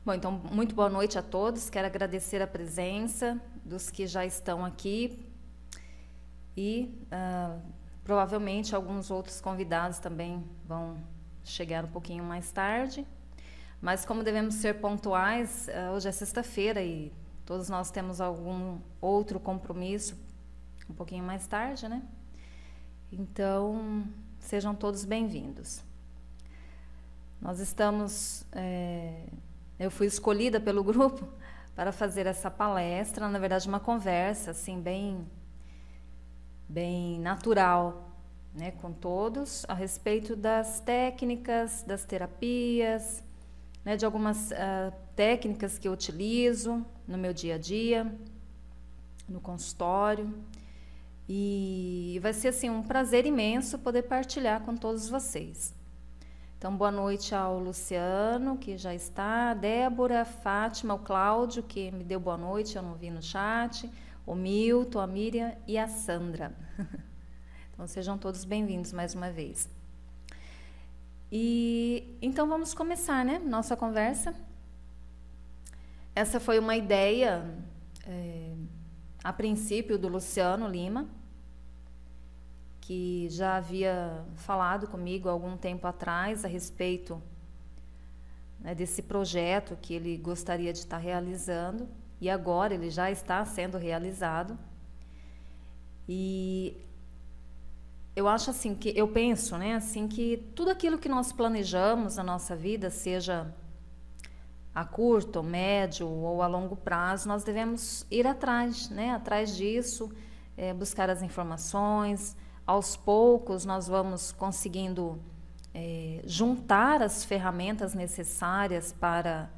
Bom, então, muito boa noite a todos. Quero agradecer a presença dos que já estão aqui e provavelmente alguns outros convidados também vão chegar um pouquinho mais tarde. Mas como devemos ser pontuais, hoje é sexta-feira e todos nós temos algum outro compromisso um pouquinho mais tarde, né? Então, sejam todos bem-vindos. Nós estamos... eu fui escolhida pelo grupo para fazer essa palestra, na verdade uma conversa assim bem natural, né, com todos a respeito das técnicas, das terapias, né, de algumas técnicas que eu utilizo no meu dia a dia, no consultório, e vai ser assim um prazer imenso poder partilhar com todos vocês. Então, boa noite ao Luciano, que já está, a Débora, a Fátima, o Cláudio, que me deu boa noite, eu não vi no chat, o Milton, a Miriam e a Sandra. Então, sejam todos bem-vindos mais uma vez. E então, vamos começar, né, nossa conversa. Essa foi uma ideia, a princípio, do Luciano Lima, que já havia falado comigo há algum tempo atrás a respeito, né, desse projeto que ele gostaria de estar realizando, e agora ele já está sendo realizado. E eu acho assim que eu penso, né, assim que tudo aquilo que nós planejamos na nossa vida, seja a curto, médio ou a longo prazo, nós devemos ir atrás, né, atrás disso, buscar as informações. Aos poucos nós vamos conseguindo juntar as ferramentas necessárias para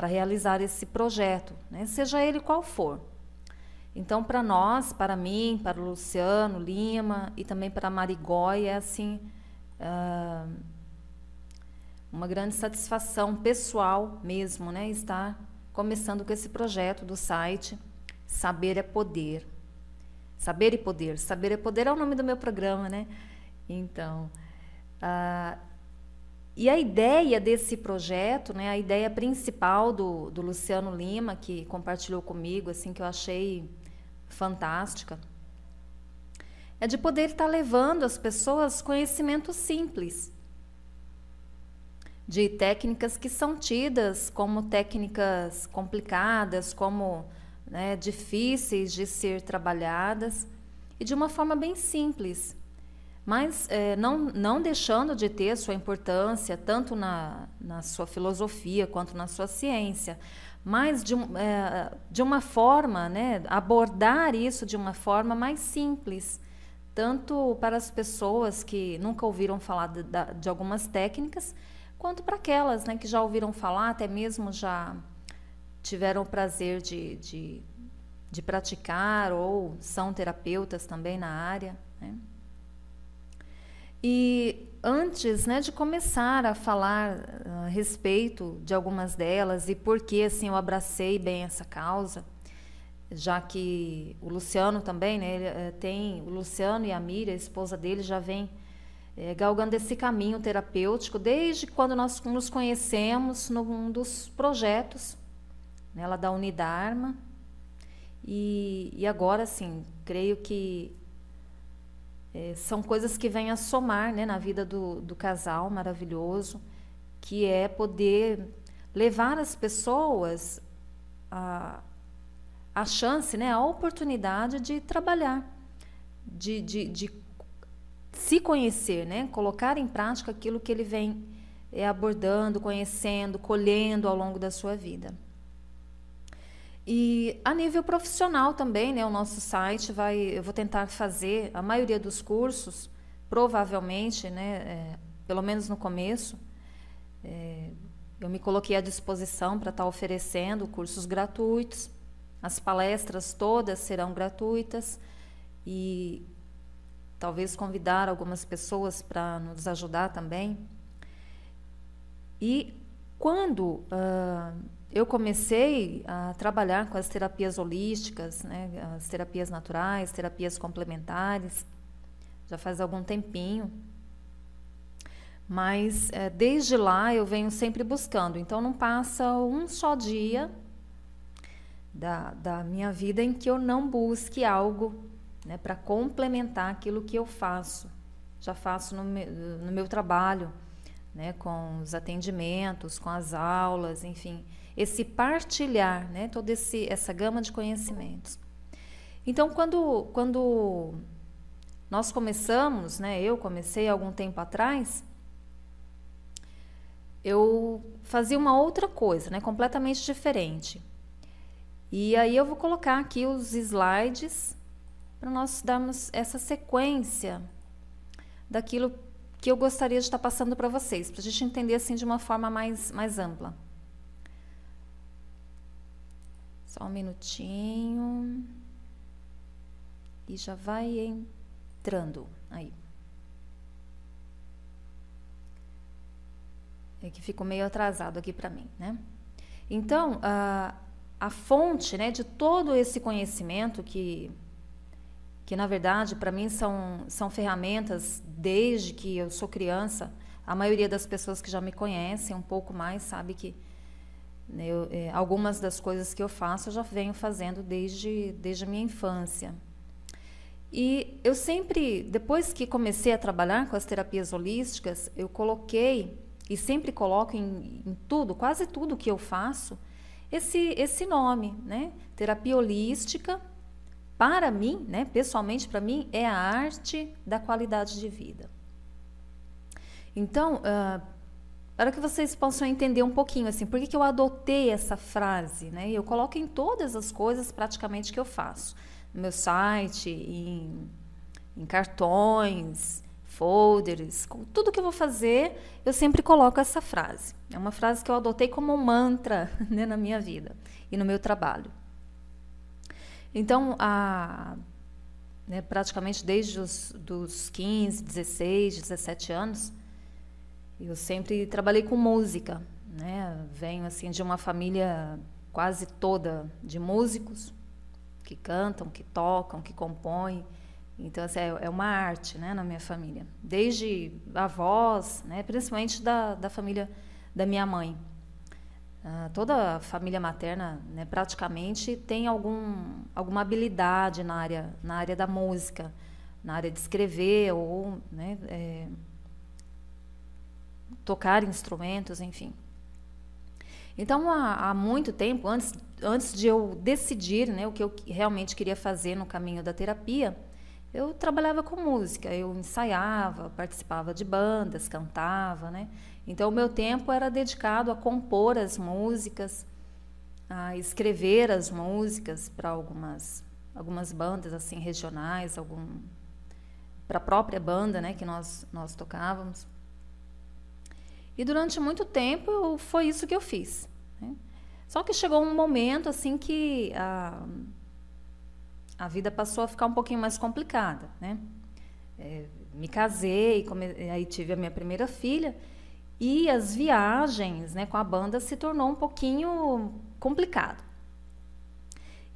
realizar esse projeto, né? Seja ele qual for. Então, para nós, para mim, para o Luciano Lima e também para a Marigói, é assim, uma grande satisfação pessoal mesmo, né? Estar começando com esse projeto do site Saber é Poder. Saber e Poder. Saber é Poder é o nome do meu programa, né? Então, e a ideia desse projeto, né, a ideia principal do Luciano Lima, que compartilhou comigo, assim, que eu achei fantástica, é de poder estar levando às pessoas conhecimento simples, de técnicas que são tidas como técnicas complicadas, como... né, difíceis de ser trabalhadas, e de uma forma bem simples, mas não deixando de ter sua importância, tanto na sua filosofia quanto na sua ciência, mas de uma forma, né, abordar isso de uma forma mais simples, tanto para as pessoas que nunca ouviram falar de algumas técnicas, quanto para aquelas, né, que já ouviram falar, até mesmo já tiveram o prazer de praticar ou são terapeutas também na área, né? E antes, né, de começar a falar a respeito de algumas delas e por que assim, eu abracei bem essa causa, já que o Luciano também, né, o Luciano e a Miriam, a esposa dele, já vem galgando esse caminho terapêutico desde quando nós nos conhecemos num dos projetos, ela da Unidarma, e agora, sim, creio que são coisas que vêm a somar, né, na vida do casal maravilhoso, que é poder levar as pessoas a chance, né, a oportunidade de trabalhar, de se conhecer, né, colocar em prática aquilo que ele vem abordando, conhecendo, colhendo ao longo da sua vida. E a nível profissional também, né, o nosso site eu vou tentar fazer a maioria dos cursos, provavelmente, né, pelo menos no começo, eu me coloquei à disposição para estar oferecendo cursos gratuitos, as palestras todas serão gratuitas e talvez convidar algumas pessoas para nos ajudar também. E quando eu comecei a trabalhar com as terapias holísticas, né, as terapias naturais, terapias complementares, já faz algum tempinho. Mas desde lá eu venho sempre buscando. Então não passa um só dia da minha vida em que eu não busque algo, né, para complementar aquilo que eu faço. Já faço no meu trabalho, né, com os atendimentos, com as aulas, enfim, esse partilhar, né, toda essa gama de conhecimentos. Então, quando nós começamos, né, eu comecei algum tempo atrás, eu fazia uma outra coisa, né, completamente diferente. E aí eu vou colocar aqui os slides para nós darmos essa sequência daquilo que eu gostaria de estar passando para vocês, para a gente entender assim de uma forma mais ampla. Só um minutinho. E já vai entrando aí. É que ficou meio atrasado aqui para mim, né? Então, a fonte, né, de todo esse conhecimento que na verdade para mim são ferramentas desde que eu sou criança. A maioria das pessoas que já me conhecem um pouco mais sabe que, né, algumas das coisas que eu faço eu já venho fazendo desde a minha infância. E eu sempre, depois que comecei a trabalhar com as terapias holísticas, eu coloquei e sempre coloco em tudo, quase tudo que eu faço, esse nome, né? Terapia holística. Para mim, né, pessoalmente para mim, é a arte da qualidade de vida. Então, para que vocês possam entender um pouquinho assim, por que eu adotei essa frase, né? Eu coloco em todas as coisas praticamente que eu faço. No meu site, em cartões, folders, tudo que eu vou fazer, eu sempre coloco essa frase. É uma frase que eu adotei como um mantra, né, na minha vida e no meu trabalho. Então, né, praticamente desde dos 15, 16, 17 anos, eu sempre trabalhei com música, né? Venho assim de uma família quase toda de músicos que cantam, que tocam, que compõem. Então, assim, é uma arte, né, na minha família. Desde avós, né, principalmente da família da minha mãe. Toda a família materna, né, praticamente tem alguma habilidade na área da música, na área de escrever ou, né, tocar instrumentos, enfim. Então, há muito tempo, antes de eu decidir, né, o que eu realmente queria fazer no caminho da terapia, eu trabalhava com música, eu ensaiava, participava de bandas, cantava, né? Então, o meu tempo era dedicado a compor as músicas, a escrever as músicas para algumas bandas assim regionais, para a própria banda, né, que nós tocávamos. E durante muito tempo foi isso que eu fiz, né? Só que chegou um momento assim que a vida passou a ficar um pouquinho mais complicada, né? Me casei, aí tive a minha primeira filha e as viagens, né, com a banda se tornou um pouquinho complicado.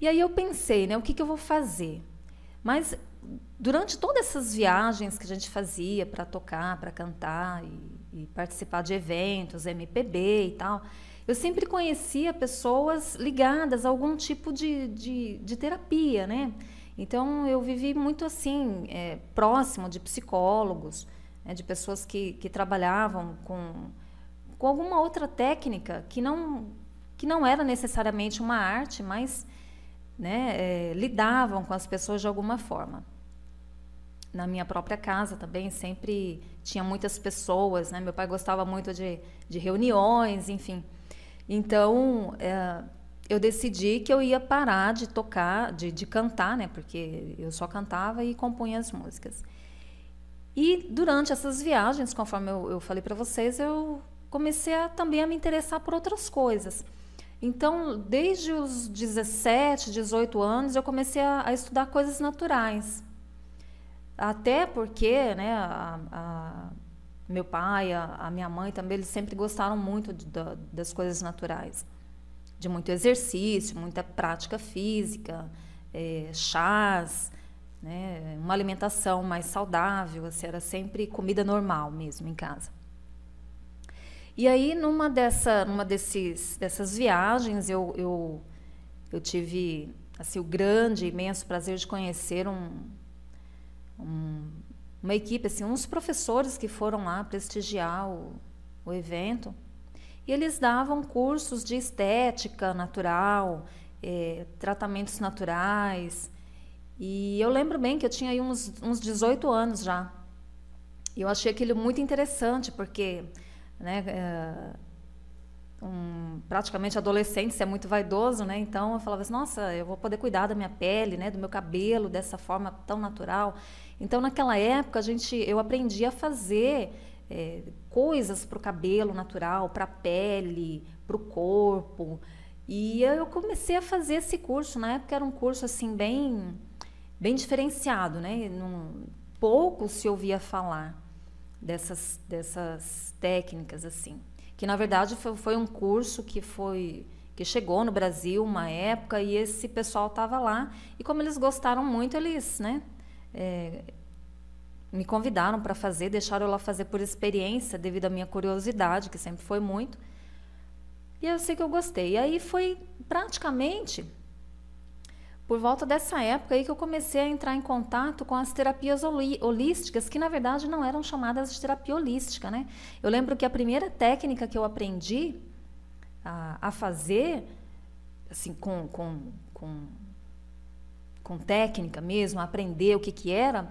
E aí eu pensei, né, o que eu vou fazer? Mas durante todas essas viagens que a gente fazia para tocar, para cantar e participar de eventos, MPB e tal, eu sempre conhecia pessoas ligadas a algum tipo de terapia, né? Então, eu vivi muito assim, próximo de psicólogos, né, de pessoas que trabalhavam com alguma outra técnica que não era necessariamente uma arte, mas, né, lidavam com as pessoas de alguma forma. Na minha própria casa também sempre tinha muitas pessoas, né? Meu pai gostava muito de reuniões, enfim. Então, eu decidi que eu ia parar de tocar, de cantar, né? Porque eu só cantava e compunha as músicas. E durante essas viagens, conforme eu falei para vocês, eu comecei também a me interessar por outras coisas. Então, desde os 17, 18 anos, eu comecei a estudar coisas naturais. Até porque, né, meu pai, a minha mãe também, eles sempre gostaram muito das coisas naturais. De muito exercício, muita prática física, chás, né, uma alimentação mais saudável, assim, era sempre comida normal mesmo em casa. E aí, dessas viagens, eu tive assim, o grande, imenso prazer de conhecer uma equipe, assim, uns professores que foram lá prestigiar o evento. E eles davam cursos de estética natural, tratamentos naturais. E eu lembro bem que eu tinha aí uns 18 anos já. E eu achei aquilo muito interessante, porque, né, praticamente adolescente, você é muito vaidoso, né? Então eu falava assim, nossa, eu vou poder cuidar da minha pele, né, do meu cabelo dessa forma tão natural. Então naquela época eu aprendi a fazer coisas para o cabelo natural, para a pele, para o corpo. E eu comecei a fazer esse curso. Na época era um curso assim bem diferenciado, né? Pouco se ouvia falar dessas técnicas assim. Que na verdade foi um curso que chegou no Brasil uma época e esse pessoal estava lá e como eles gostaram muito, eles, né, me convidaram para fazer, deixaram eu lá fazer por experiência, devido à minha curiosidade, que sempre foi muito. E eu sei que eu gostei. E aí foi praticamente por volta dessa época aí que eu comecei a entrar em contato com as terapias holísticas, que na verdade não eram chamadas de terapia holística, né? Eu lembro que a primeira técnica que eu aprendi a fazer, assim, com técnica mesmo, a aprender o que era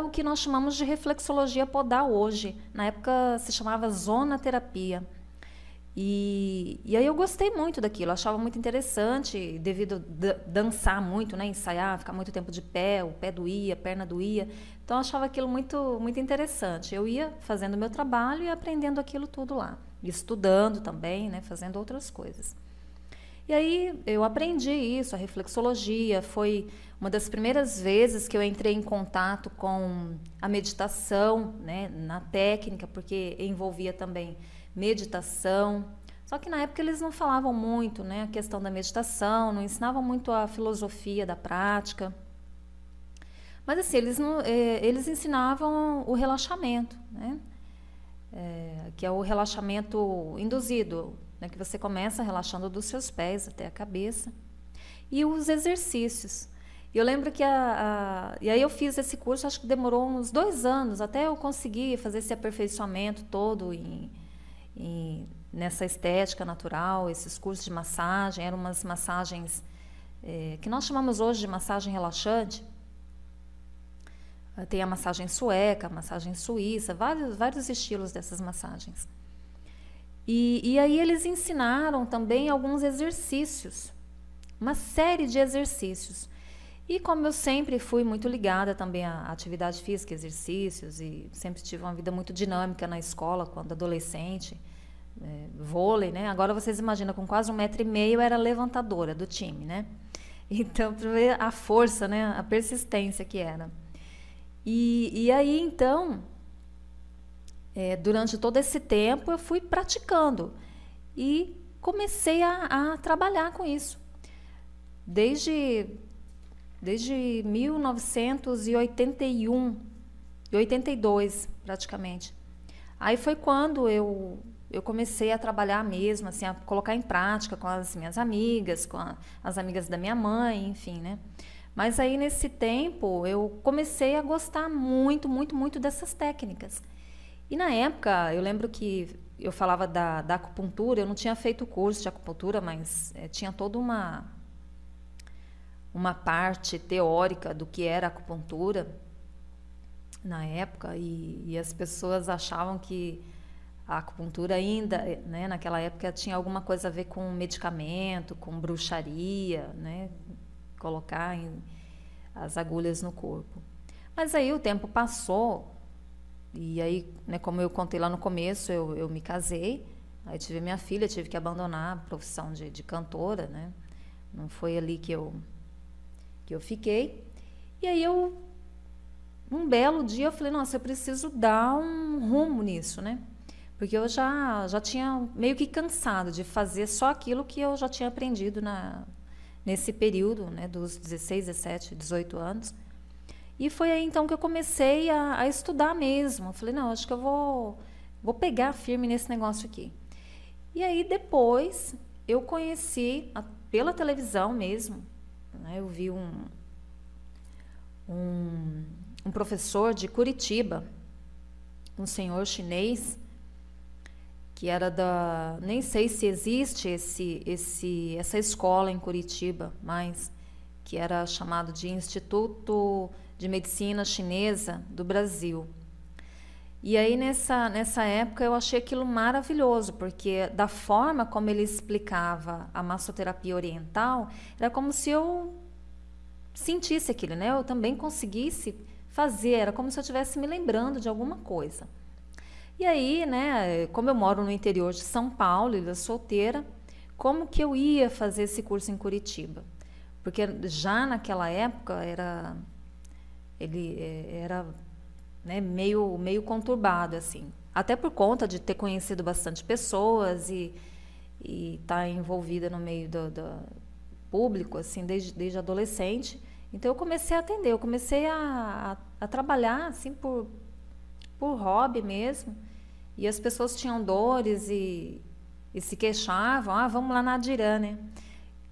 o que nós chamamos de reflexologia podal hoje. Na época se chamava zonoterapia. E aí eu gostei muito daquilo, achava muito interessante, devido a dançar muito, né, ensaiar, ficar muito tempo de pé, o pé doía, a perna doía. Então eu achava aquilo muito, muito interessante. Eu ia fazendo o meu trabalho e aprendendo aquilo tudo lá, estudando também, né, fazendo outras coisas. E aí eu aprendi isso, a reflexologia. Foi uma das primeiras vezes que eu entrei em contato com a meditação, né, na técnica, porque envolvia também meditação. Só que na época eles não falavam muito, né, a questão da meditação, não ensinavam muito a filosofia da prática. Mas assim, eles ensinavam o relaxamento, né, que é o relaxamento induzido, né, que você começa relaxando dos seus pés até a cabeça. E os exercícios. Eu lembro que e aí eu fiz esse curso, acho que demorou uns 2 anos até eu conseguir fazer esse aperfeiçoamento todo nessa estética natural, esses cursos de massagem. Eram umas massagens que nós chamamos hoje de massagem relaxante. Tem a massagem sueca, a massagem suíça, vários estilos dessas massagens. E aí eles ensinaram também alguns exercícios, uma série de exercícios. E como eu sempre fui muito ligada também à atividade física, exercícios, e sempre tive uma vida muito dinâmica na escola, quando adolescente, vôlei, né? Agora vocês imaginam, com quase 1,5 m eu era levantadora do time, né? Então, para ver a força, né? A persistência que era. E aí, então, durante todo esse tempo eu fui praticando e comecei a trabalhar com isso. Desde 1981, 82 praticamente. Aí foi quando eu comecei a trabalhar mesmo, assim, a colocar em prática com as minhas amigas, com as amigas da minha mãe, enfim, né? Mas aí nesse tempo eu comecei a gostar muito, muito, muito dessas técnicas. E na época eu lembro que eu falava da acupuntura. Eu não tinha feito curso de acupuntura, mas tinha toda uma parte teórica do que era acupuntura na época, e as pessoas achavam que a acupuntura ainda, né, naquela época tinha alguma coisa a ver com medicamento, com bruxaria, né, colocar as agulhas no corpo. Mas aí o tempo passou e aí, né, como eu contei lá no começo, eu me casei, aí tive minha filha, tive que abandonar a profissão de cantora, né, não foi ali que eu fiquei. E aí um belo dia eu falei, nossa, eu preciso dar um rumo nisso, né? Porque eu já tinha meio que cansado de fazer só aquilo que eu já tinha aprendido nesse período, né, dos 16, 17, 18 anos. E foi aí então que eu comecei a estudar mesmo. Eu falei, não, acho que eu vou vou pegar firme nesse negócio aqui. E aí depois eu conheci pela televisão mesmo, né? Eu vi um professor de Curitiba, um senhor chinês, que era nem sei se existe essa escola em Curitiba, mas que era chamado de Instituto de Medicina Chinesa do Brasil. E aí nessa época eu achei aquilo maravilhoso, porque da forma como ele explicava a massoterapia oriental, era como se eu sentisse aquilo, né? Eu também conseguisse fazer, era como se eu estivesse me lembrando de alguma coisa. E aí, né, como eu moro no interior de São Paulo, eu solteira, como que eu ia fazer esse curso em Curitiba? Porque já naquela época ele era, né, meio conturbado, assim. Até por conta de ter conhecido bastante pessoas e estar envolvida no meio do público, assim, desde adolescente. Então eu comecei a atender, eu comecei a trabalhar, assim, por hobby mesmo. E as pessoas tinham dores e se queixavam, vamos lá na Adirã, né?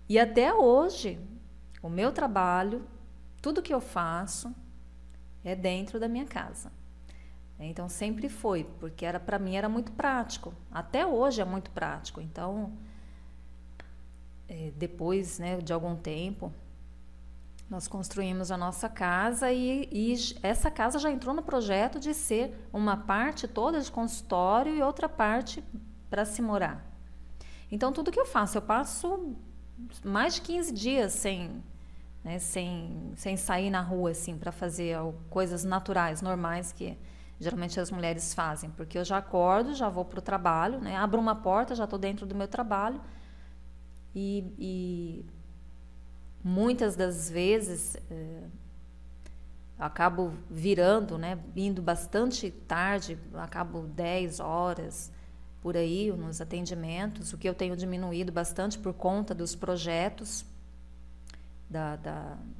E até hoje, o meu trabalho, tudo que eu faço é dentro da minha casa. Então sempre foi, porque para mim era muito prático. Até hoje é muito prático. Então, depois, né, de algum tempo, nós construímos a nossa casa e essa casa já entrou no projeto de ser uma parte toda de consultório e outra parte para se morar. Então, tudo que eu passo mais de 15 dias sem sair na rua, assim, para fazer coisas naturais, normais, que geralmente as mulheres fazem. Porque eu já acordo, já vou para o trabalho, né? Abro uma porta, já estou dentro do meu trabalho e muitas das vezes acabo virando, né, indo bastante tarde, acabo 10 horas por aí nos atendimentos, o que eu tenho diminuído bastante por conta dos projetos,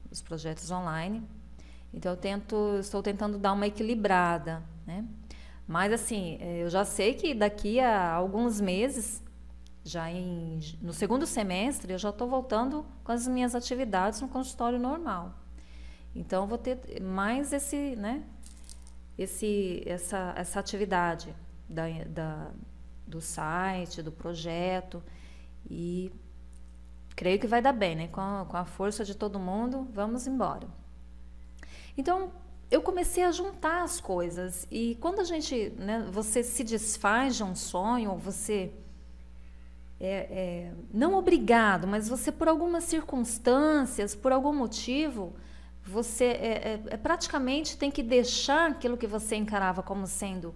dos projetos online. Então estou tentando dar uma equilibrada, né? Mas assim, eu já sei que daqui a alguns meses, no segundo semestre, eu já estou voltando com as minhas atividades no consultório normal. Então, vou ter mais essa atividade do site, do projeto, e creio que vai dar bem, né? Com a força de todo mundo, vamos embora. Então, eu comecei a juntar as coisas, e quando você se desfaz de um sonho, você não obrigado, mas você por algumas circunstâncias, por algum motivo, você praticamente tem que deixar aquilo que você encarava como sendo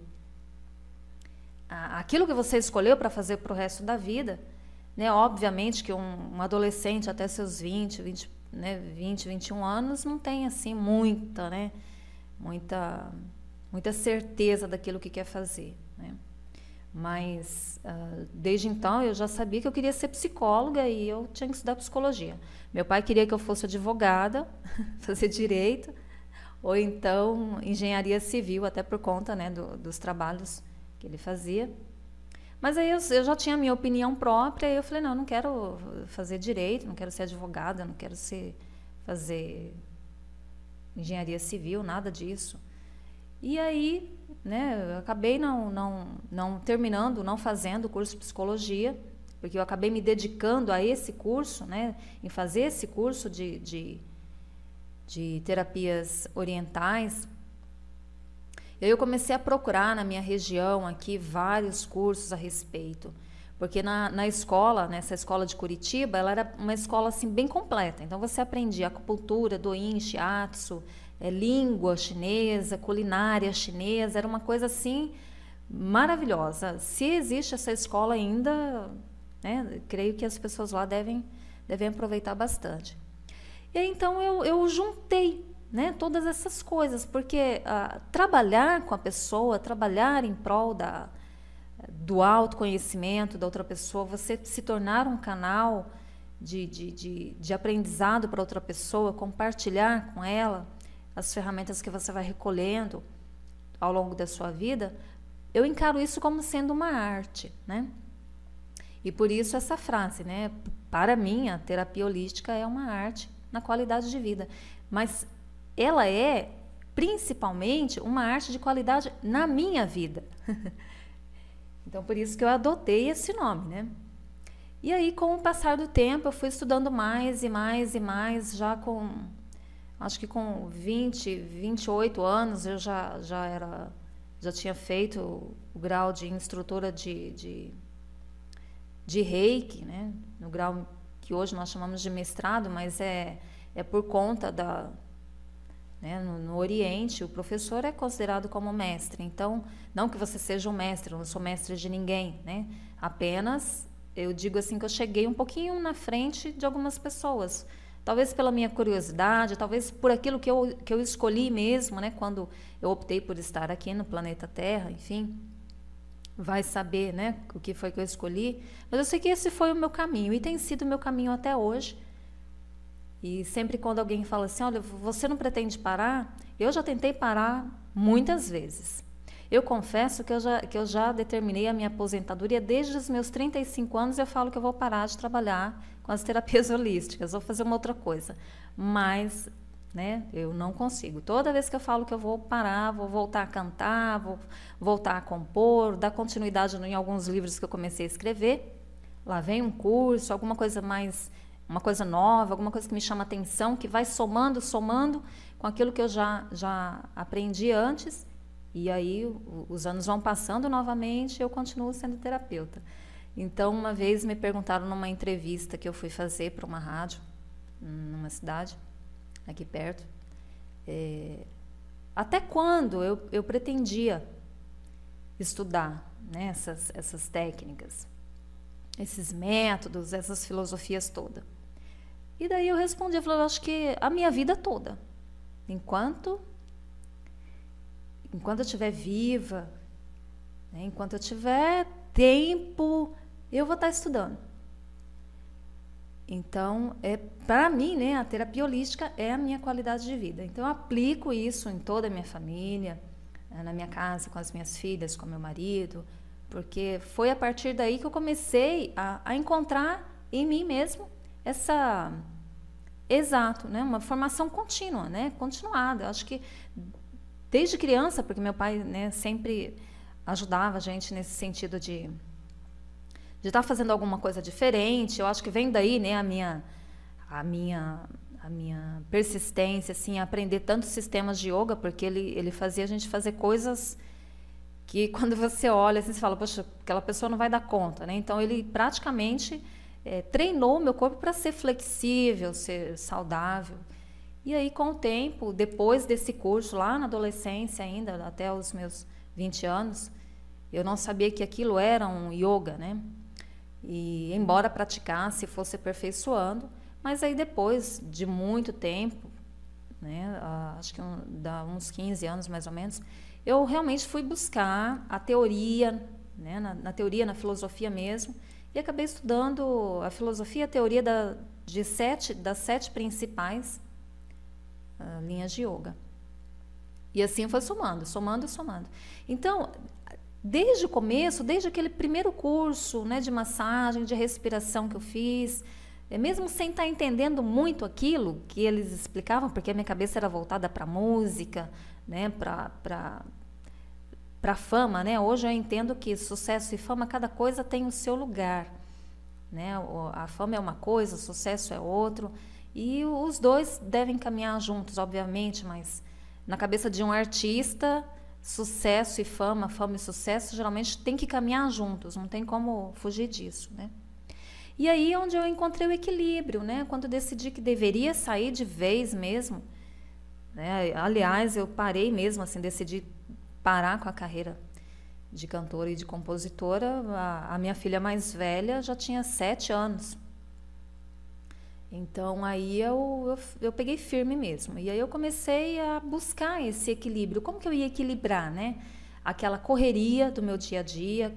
aquilo que você escolheu para fazer para o resto da vida, né? Obviamente que um adolescente até seus 20, 21 anos não tem assim muita certeza daquilo que quer fazer, né? Mas desde então eu já sabia que eu queria ser psicóloga e eu tinha que estudar psicologia. Meu pai queria que eu fosse advogada, fazer direito, ou então engenharia civil, até por conta, né, dos trabalhos que ele fazia. Mas aí eu já tinha a minha opinião própria e eu falei, não quero fazer direito, não quero ser advogada, não quero fazer engenharia civil, nada disso. E aí, né, eu acabei não terminando, não fazendo o curso de psicologia, porque eu acabei me dedicando a esse curso, né, em fazer esse curso de terapias orientais. E aí eu comecei a procurar na minha região aqui vários cursos a respeito, porque na escola, nessa escola de Curitiba, ela era uma escola assim bem completa. Então você aprendia acupuntura, doin, shiatsu, língua chinesa, culinária chinesa, era uma coisa assim maravilhosa. Se existe essa escola ainda, né, creio que as pessoas lá devem aproveitar bastante. E aí, então eu juntei, né, todas essas coisas, porque trabalhar com a pessoa, trabalhar em prol do autoconhecimento da outra pessoa, você se tornar um canal de aprendizado para outra pessoa, compartilhar com ela as ferramentas que você vai recolhendo ao longo da sua vida, eu encaro isso como sendo uma arte, né? E por isso essa frase, né? Para mim, a terapia holística é uma arte na qualidade de vida. Mas ela é, principalmente, uma arte de qualidade na minha vida. Então, por isso que eu adotei esse nome, né? E aí, com o passar do tempo, eu fui estudando mais e mais e mais, já com, acho que com 20, 28 anos, eu já tinha feito o grau de instrutora de Reiki, né? No grau que hoje nós chamamos de mestrado, mas é por conta da... Né? No Oriente, o professor é considerado como mestre. Então, não que você seja um mestre, eu não sou mestre de ninguém, né? Apenas, eu digo assim, que eu cheguei um pouquinho na frente de algumas pessoas. Talvez pela minha curiosidade, talvez por aquilo que eu escolhi mesmo, né? Quando eu optei por estar aqui no planeta Terra, enfim... vai saber, né, o que foi que eu escolhi, mas eu sei que esse foi o meu caminho, e tem sido o meu caminho até hoje. E sempre quando alguém fala assim, olha, você não pretende parar? Eu já tentei parar muitas vezes. Eu confesso que eu já determinei a minha aposentadoria desde os meus 35 anos, eu falo que eu vou parar de trabalhar com as terapias holísticas, vou fazer uma outra coisa. Mas... né? Eu não consigo. Toda vez que eu falo que eu vou parar, vou voltar a cantar, vou voltar a compor, dar continuidade em alguns livros que eu comecei a escrever, lá vem um curso, alguma coisa mais, uma coisa nova, alguma coisa que me chama atenção, que vai somando com aquilo que eu já aprendi antes, e aí os anos vão passando novamente e eu continuo sendo terapeuta. Então, uma vez me perguntaram numa entrevista que eu fui fazer para uma rádio, numa cidade, aqui perto, até quando eu pretendia estudar, né, essas técnicas, esses métodos, essas filosofias todas. E daí eu respondi, eu falei, eu acho que a minha vida toda, enquanto eu estiver viva, né, enquanto eu tiver tempo, eu vou estar estudando. Então, para mim, né, a terapia holística é a minha qualidade de vida. Então, eu aplico isso em toda a minha família, na minha casa, com as minhas filhas, com meu marido, porque foi a partir daí que eu comecei a encontrar em mim mesmo né, uma formação contínua, né, continuada. Eu acho que desde criança, porque meu pai, né, sempre ajudava a gente nesse sentido de estar fazendo alguma coisa diferente. Eu acho que vem daí, né, a minha persistência, assim, a aprender tantos sistemas de yoga, porque ele fazia a gente fazer coisas que quando você olha, assim, você fala, poxa, aquela pessoa não vai dar conta, né? Então, ele praticamente treinou o meu corpo para ser flexível, ser saudável. E aí, com o tempo, depois desse curso, lá na adolescência ainda, até os meus 20 anos, eu não sabia que aquilo era um yoga, né? E embora praticasse, fosse aperfeiçoando, mas aí depois de muito tempo, né, acho que dá uns 15 anos mais ou menos, eu realmente fui buscar a teoria, né, na teoria, na filosofia mesmo, e acabei estudando a filosofia e a teoria das 7 principais linhas de yoga. E assim foi somando. Então, desde o começo, desde aquele primeiro curso, né, de massagem, de respiração que eu fiz, mesmo sem estar entendendo muito aquilo que eles explicavam, porque a minha cabeça era voltada para a música, né, para fama, né? Hoje eu entendo que sucesso e fama, cada coisa tem o seu lugar, né? A fama é uma coisa, o sucesso é outro, e os dois devem caminhar juntos, obviamente, mas na cabeça de um artista, sucesso e fama e sucesso, geralmente tem que caminhar juntos, não tem como fugir disso, né? E aí onde eu encontrei o equilíbrio, né? Quando eu decidi que deveria sair de vez mesmo, né? Aliás, eu parei mesmo, assim, decidi parar com a carreira de cantora e de compositora. A minha filha mais velha já tinha 7 anos. Então, aí eu peguei firme mesmo. E aí eu comecei a buscar esse equilíbrio. Como que eu ia equilibrar, né? Aquela correria do meu dia a dia,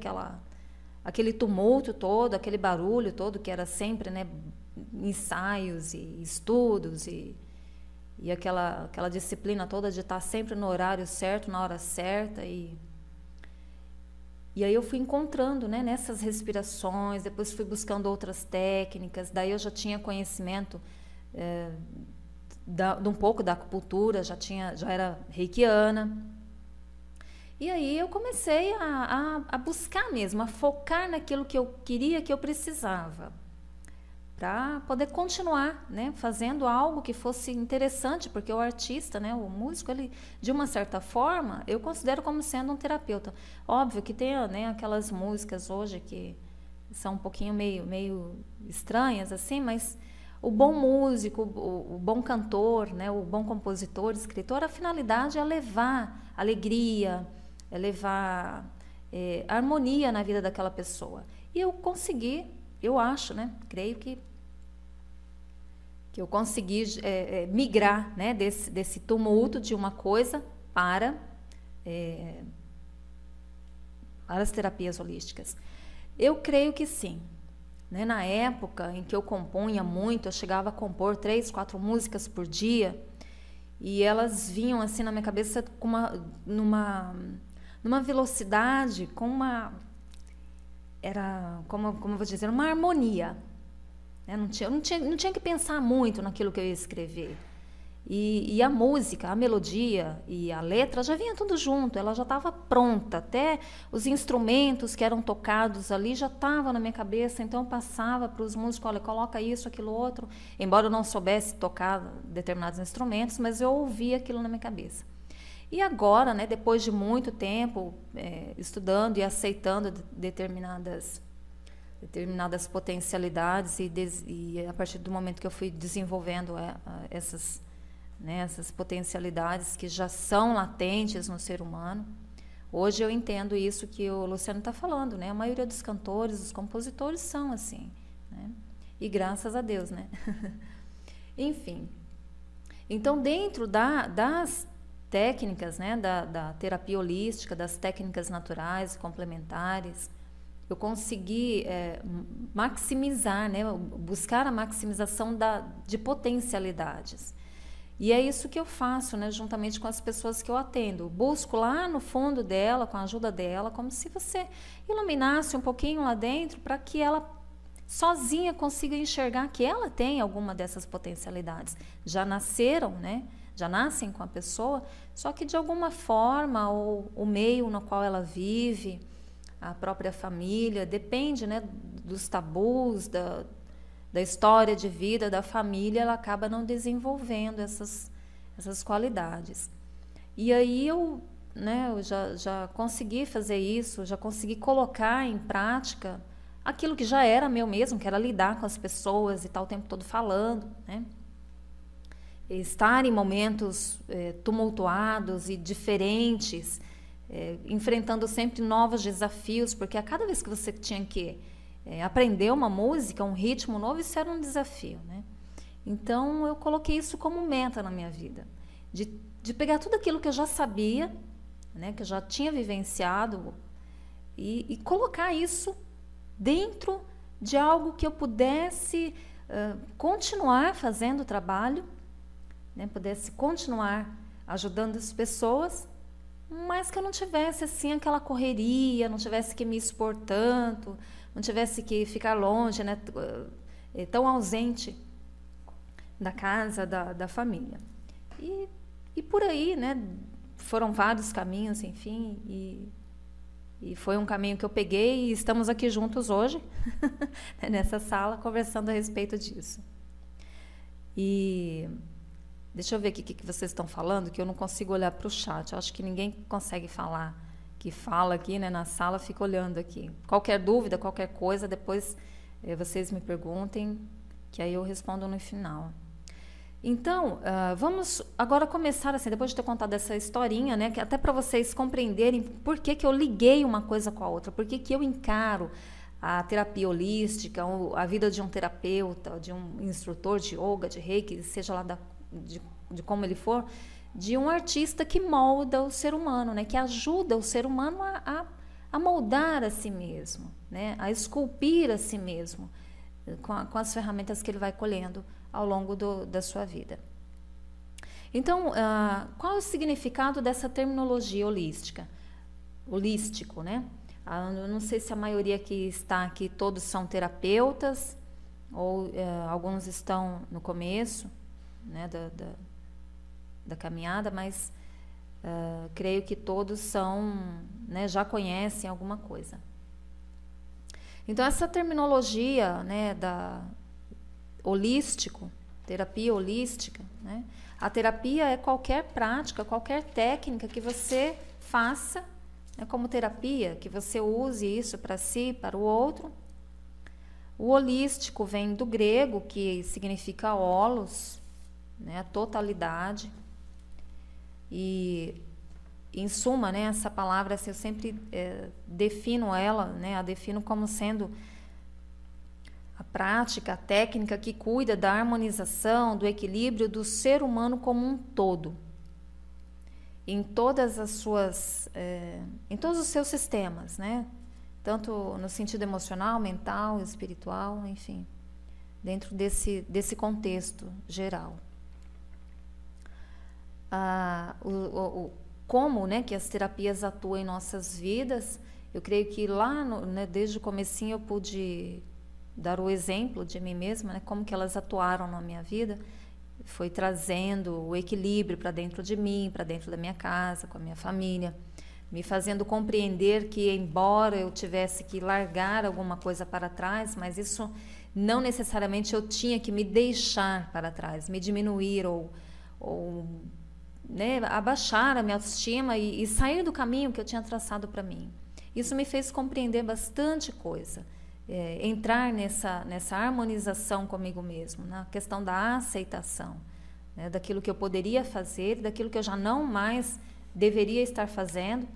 aquele tumulto todo, aquele barulho todo, que era sempre, né, ensaios e estudos e aquela disciplina toda de estar sempre no horário certo, na hora certa. E aí eu fui encontrando, né, nessas respirações, depois fui buscando outras técnicas, daí eu já tinha conhecimento de um pouco da acupuntura, já era reikiana. E aí eu comecei a buscar mesmo, a focar naquilo que eu queria, que eu precisava, para poder continuar, né, fazendo algo que fosse interessante, porque o artista, né, o músico, ele, de uma certa forma, eu considero como sendo um terapeuta. Óbvio que tem, né, aquelas músicas hoje que são um pouquinho meio estranhas, assim, mas o bom músico, o bom cantor, né, o bom compositor, escritor, a finalidade é levar alegria, é levar harmonia na vida daquela pessoa. E eu consegui, eu acho, né, creio que eu consegui migrar, né, desse tumulto de uma coisa para as terapias holísticas. Eu creio que sim. Né? Na época em que eu compunha muito, eu chegava a compor 3, 4 músicas por dia, e elas vinham assim na minha cabeça numa velocidade, como eu vou dizer, uma harmonia. Eu não tinha que pensar muito naquilo que eu ia escrever. E a música, a melodia e a letra já vinha tudo junto, ela já estava pronta. Até os instrumentos que eram tocados ali já estavam na minha cabeça, então eu passava para os músicos, olha, coloca isso, aquilo, outro. Embora eu não soubesse tocar determinados instrumentos, mas eu ouvia aquilo na minha cabeça. E agora, né, depois de muito tempo estudando e aceitando determinadas potencialidades e a partir do momento que eu fui desenvolvendo essas potencialidades que já são latentes no ser humano, hoje eu entendo isso que o Luciano está falando, né? A maioria dos cantores, dos compositores são assim, né? E graças a Deus, né? Enfim, então dentro das técnicas, né, da terapia holística, das técnicas naturais e complementares, eu consegui maximizar, né, buscar a maximização de potencialidades. E é isso que eu faço, né, juntamente com as pessoas que eu atendo. Busco lá no fundo dela, com a ajuda dela, como se você iluminasse um pouquinho lá dentro, para que ela sozinha consiga enxergar que ela tem alguma dessas potencialidades. Já nasceram, né? Já nascem com a pessoa, só que de alguma forma, o meio no qual ela vive, a própria família, depende, né, dos tabus, da história de vida da família, ela acaba não desenvolvendo essas qualidades. E aí eu já consegui fazer isso, já consegui colocar em prática aquilo que já era meu mesmo, que era lidar com as pessoas e estar o tempo todo falando, né? Estar em momentos tumultuados e diferentes, enfrentando sempre novos desafios, porque a cada vez que você tinha que aprender uma música, um ritmo novo, isso era um desafio, né? Então eu coloquei isso como meta na minha vida, de pegar tudo aquilo que eu já sabia, né, que eu já tinha vivenciado, e colocar isso dentro de algo que eu pudesse continuar fazendo o trabalho, né, pudesse continuar ajudando as pessoas, mas que eu não tivesse assim aquela correria, não tivesse que me expor tanto, não tivesse que ficar longe, né, tão ausente da casa, da família. E por aí, né, foram vários caminhos, enfim, e foi um caminho que eu peguei e estamos aqui juntos hoje, nessa sala, conversando a respeito disso. E deixa eu ver aqui o que vocês estão falando, que eu não consigo olhar para o chat. Eu acho que ninguém consegue falar, que fala aqui, né, na sala, fica olhando aqui. Qualquer dúvida, qualquer coisa, depois vocês me perguntem, que aí eu respondo no final. Então, vamos agora começar assim, depois de ter contado essa historinha, né, que até para vocês compreenderem por que eu liguei uma coisa com a outra, por que eu encaro a terapia holística, a vida de um terapeuta, de um instrutor de yoga, de reiki, seja lá de como ele for, de um artista que molda o ser humano, né, que ajuda o ser humano a moldar a si mesmo, né, a esculpir a si mesmo, com as ferramentas que ele vai colhendo ao longo da sua vida. Então, qual é o significado dessa terminologia holística? Holístico, né? Eu não sei se a maioria que está aqui, todos são terapeutas, ou alguns estão no começo, né, da caminhada, mas creio que todos são, né, já conhecem alguma coisa. Então, essa terminologia, né, holístico, terapia holística, né, a terapia é qualquer prática, qualquer técnica que você faça, né, como terapia, que você use isso para si, para o outro. O holístico vem do grego, que significa holos, né, a totalidade. E, em suma, né, essa palavra, assim, eu sempre defino ela, né, a defino como sendo a prática, a técnica que cuida da harmonização, do equilíbrio do ser humano como um todo, em todas as suas, em todos os seus sistemas, né? Tanto no sentido emocional, mental, espiritual, enfim, dentro desse contexto geral. Como, né, que as terapias atuam em nossas vidas, eu creio que lá, né, desde o comecinho eu pude dar o exemplo de mim mesma, né, como que elas atuaram na minha vida, foi trazendo o equilíbrio para dentro de mim, para dentro da minha casa, com a minha família, me fazendo compreender que, embora eu tivesse que largar alguma coisa para trás, mas isso não necessariamente eu tinha que me deixar para trás, me diminuir ou né, abaixar a minha autoestima e sair do caminho que eu tinha traçado para mim. Isso me fez compreender bastante coisa. Entrar nessa harmonização comigo mesmo, na questão da aceitação, né, daquilo que eu poderia fazer, daquilo que eu já não mais deveria estar fazendo,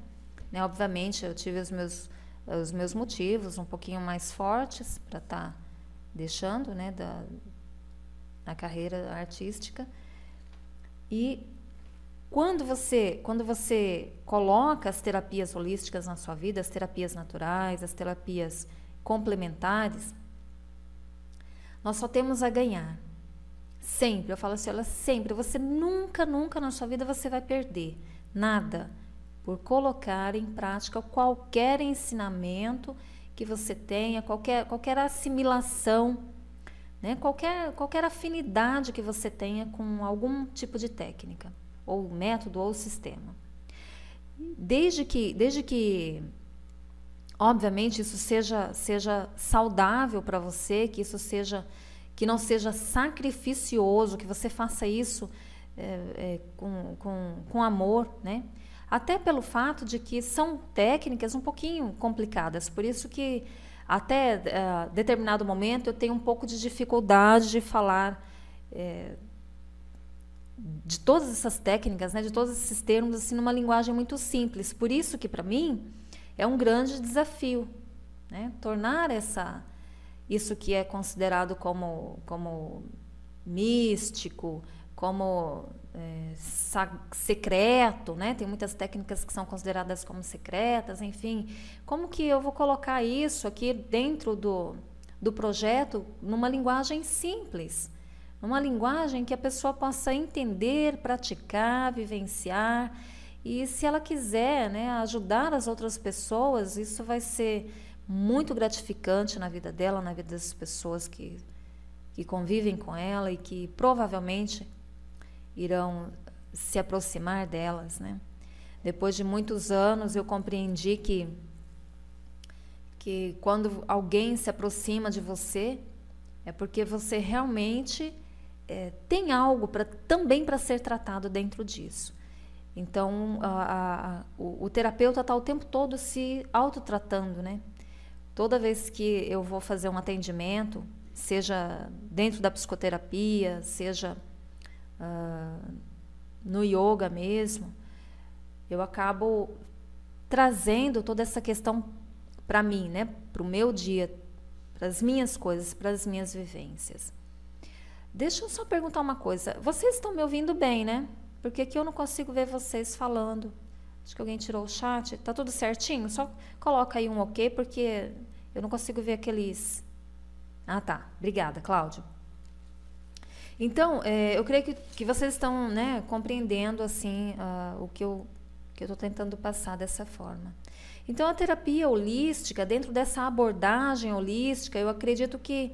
né. Obviamente eu tive os meus motivos um pouquinho mais fortes para estar deixando, né, da carreira artística. E quando você coloca as terapias holísticas na sua vida, as terapias naturais, as terapias complementares, nós só temos a ganhar. Sempre, eu falo assim, olha, sempre, você nunca na sua vida você vai perder nada por colocar em prática qualquer ensinamento que você tenha, qualquer assimilação, né, qualquer afinidade que você tenha com algum tipo de técnica, ou método, ou sistema. Desde que obviamente isso seja saudável para você, que não seja sacrificioso, que você faça isso com amor, né? Até pelo fato de que são técnicas um pouquinho complicadas, por isso que até determinado momento eu tenho um pouco de dificuldade de falar de todas essas técnicas, né, de todos esses termos, assim, numa linguagem muito simples. Por isso que, para mim, é um grande desafio, né, tornar isso que é considerado como místico, como secreto, né, tem muitas técnicas que são consideradas como secretas, enfim, como que eu vou colocar isso aqui dentro do projeto numa linguagem simples, numa linguagem que a pessoa possa entender, praticar, vivenciar, e se ela quiser, né, ajudar as outras pessoas, isso vai ser muito gratificante na vida dela, na vida das pessoas que convivem com ela e que provavelmente irão se aproximar delas, né? Depois de muitos anos eu compreendi que quando alguém se aproxima de você é porque você realmente tem algo também para ser tratado dentro disso. Então, o terapeuta está o tempo todo se autotratando, né? Toda vez que eu vou fazer um atendimento, seja dentro da psicoterapia, seja no yoga mesmo, eu acabo trazendo toda essa questão para mim, né? Para o meu dia, para as minhas coisas, para as minhas vivências. Deixa eu só perguntar uma coisa. Vocês estão me ouvindo bem, né? Porque aqui eu não consigo ver vocês falando. Acho que alguém tirou o chat. Tá tudo certinho? Só coloca aí um ok, porque eu não consigo ver aqueles... Ah, tá. Obrigada, Cláudio. Então, eu creio que vocês estão, né, compreendendo assim, o que eu que eu estou tentando passar dessa forma. Então, a terapia holística, dentro dessa abordagem holística, eu acredito que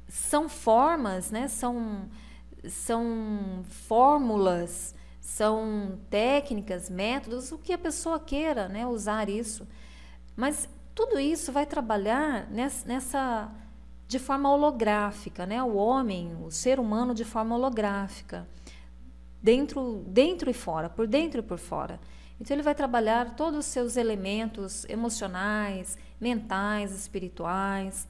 são formas, né? São fórmulas, são técnicas, métodos, o que a pessoa queira, né, usar isso. Mas tudo isso vai trabalhar de forma holográfica, né? O homem, o ser humano de forma holográfica, dentro e fora, por dentro e por fora. Então ele vai trabalhar todos os seus elementos emocionais, mentais, espirituais,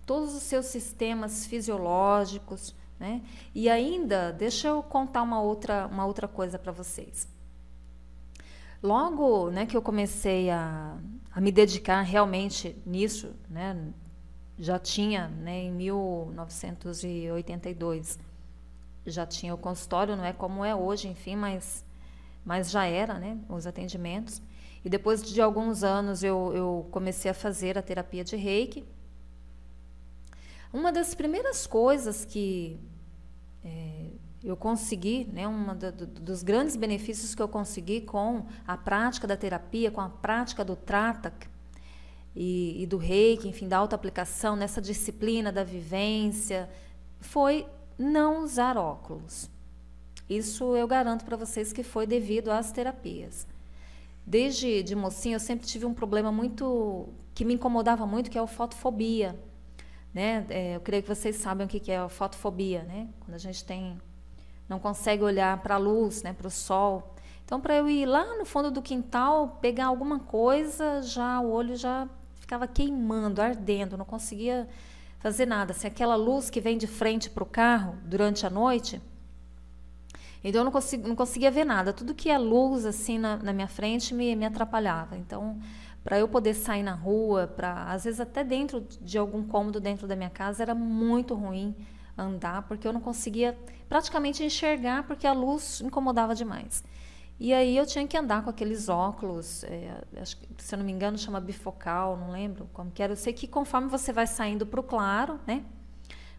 todos os seus sistemas fisiológicos, né? E ainda, deixa eu contar uma outra coisa para vocês. Logo, né, que eu comecei a me dedicar realmente nisso, né, já tinha, né, em 1982, já tinha o consultório, não é como é hoje, enfim, mas já era, né, os atendimentos. E depois de alguns anos eu comecei a fazer a terapia de Reiki. Uma das primeiras coisas que eu consegui, né, dos grandes benefícios que eu consegui com a prática da terapia, com a prática do Tratak e do Reiki, enfim, da autoaplicação, nessa disciplina da vivência, foi não usar óculos. Isso eu garanto para vocês que foi devido às terapias. Desde de mocinha eu sempre tive um problema que me incomodava muito, que é a fotofobia. Né? Eu creio que vocês sabem o que é a fotofobia, né? Quando a gente não consegue olhar para a luz, né? Para o sol. Então, para eu ir lá no fundo do quintal, pegar alguma coisa, o olho já ficava queimando, ardendo, não conseguia fazer nada. Assim, aquela luz que vem de frente para o carro durante a noite, então eu não conseguia ver nada. Tudo que é luz assim na minha frente me atrapalhava. Então, para eu poder sair na rua, às vezes até dentro de algum cômodo dentro da minha casa, era muito ruim andar, porque eu não conseguia praticamente enxergar, porque a luz incomodava demais. E aí eu tinha que andar com aqueles óculos, acho que, se eu não me engano, chama bifocal, não lembro como que era. Eu sei que conforme você vai saindo para o claro, né?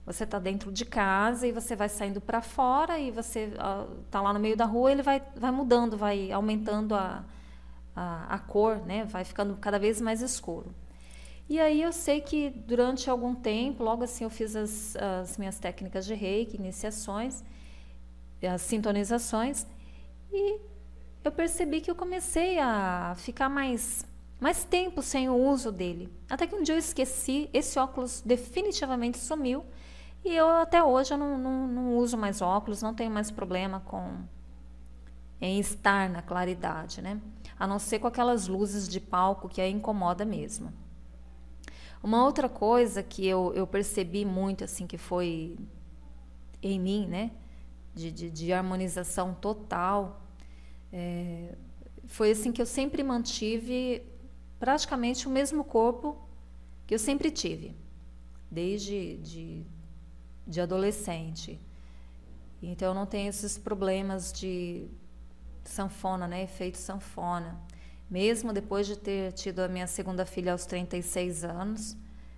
Você está dentro de casa e você vai saindo para fora e você está lá no meio da rua, ele vai mudando, vai aumentando a cor, né? Vai ficando cada vez mais escuro. E aí eu sei que durante algum tempo, logo assim eu fiz as minhas técnicas de Reiki, iniciações, as sintonizações, e eu percebi que eu comecei a ficar mais tempo sem o uso dele. Até que um dia eu esqueci, esse óculos definitivamente sumiu, e eu até hoje eu não uso mais óculos, não tenho mais problema em estar na claridade, né? A não ser com aquelas luzes de palco que aí incomoda mesmo. Uma outra coisa que eu percebi muito, assim, que foi em mim, né? De harmonização total, foi assim que eu sempre mantive praticamente o mesmo corpo que eu sempre tive, desde de adolescente. Então eu não tenho esses problemas de sanfona, né? Efeito sanfona. Mesmo depois de ter tido a minha segunda filha aos 36 anos,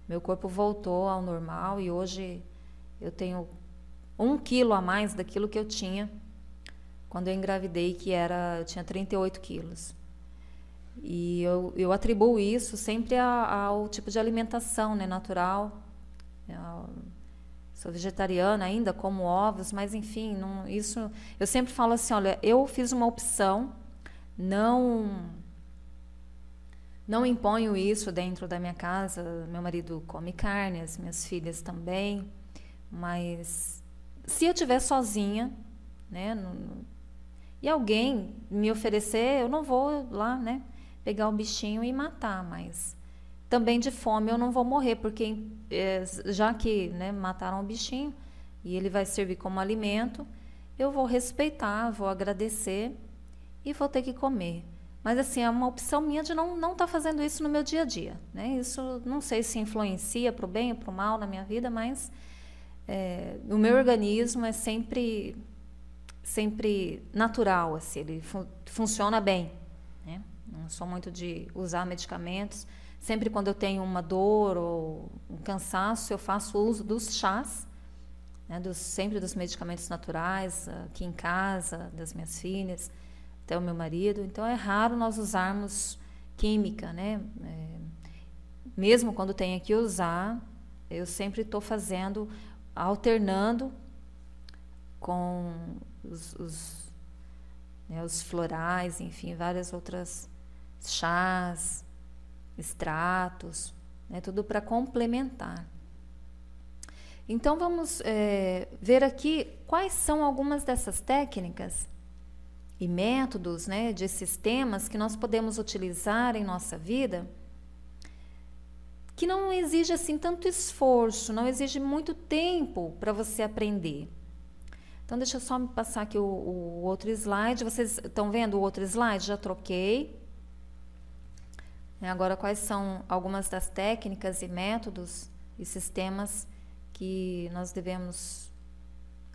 meu corpo voltou ao normal e hoje eu tenho 1 quilo a mais daquilo que eu tinha quando eu engravidei, eu tinha 38 quilos. E eu atribuo isso sempre ao tipo de alimentação, né, natural. Sou vegetariana ainda, como ovos, mas enfim, isso eu sempre falo assim, olha, eu fiz uma opção, não imponho isso dentro da minha casa. Meu marido come carne, as minhas filhas também, mas se eu estiver sozinha, né, e alguém me oferecer, eu não vou lá, né, pegar o bichinho e matar, mas também de fome eu não vou morrer, porque já que, né, mataram o bichinho e ele vai servir como alimento, eu vou respeitar, vou agradecer e vou ter que comer. Mas assim, é uma opção minha de não estar fazendo isso no meu dia a dia, né? Isso não sei se influencia para o bem ou para o mal na minha vida, mas o meu organismo é sempre natural, assim, ele funciona bem, né? Não sou muito de usar medicamentos. Sempre quando eu tenho uma dor ou um cansaço, eu faço uso dos chás, né, sempre dos medicamentos naturais, aqui em casa, das minhas filhas. até o meu marido. Então é raro nós usarmos química, né? Mesmo quando tenho que usar, eu sempre estou fazendo, alternando com os florais, enfim, várias outras chás, extratos, né, tudo para complementar. Então vamos ver aqui quais são algumas dessas técnicas e métodos, né, de sistemas que nós podemos utilizar em nossa vida, que não exige assim tanto esforço, não exige muito tempo para você aprender. Então deixa eu só me passar aqui o outro slide. Vocês estão vendo o outro slide? Já troquei. Agora, quais são algumas das técnicas e métodos e sistemas que nós devemos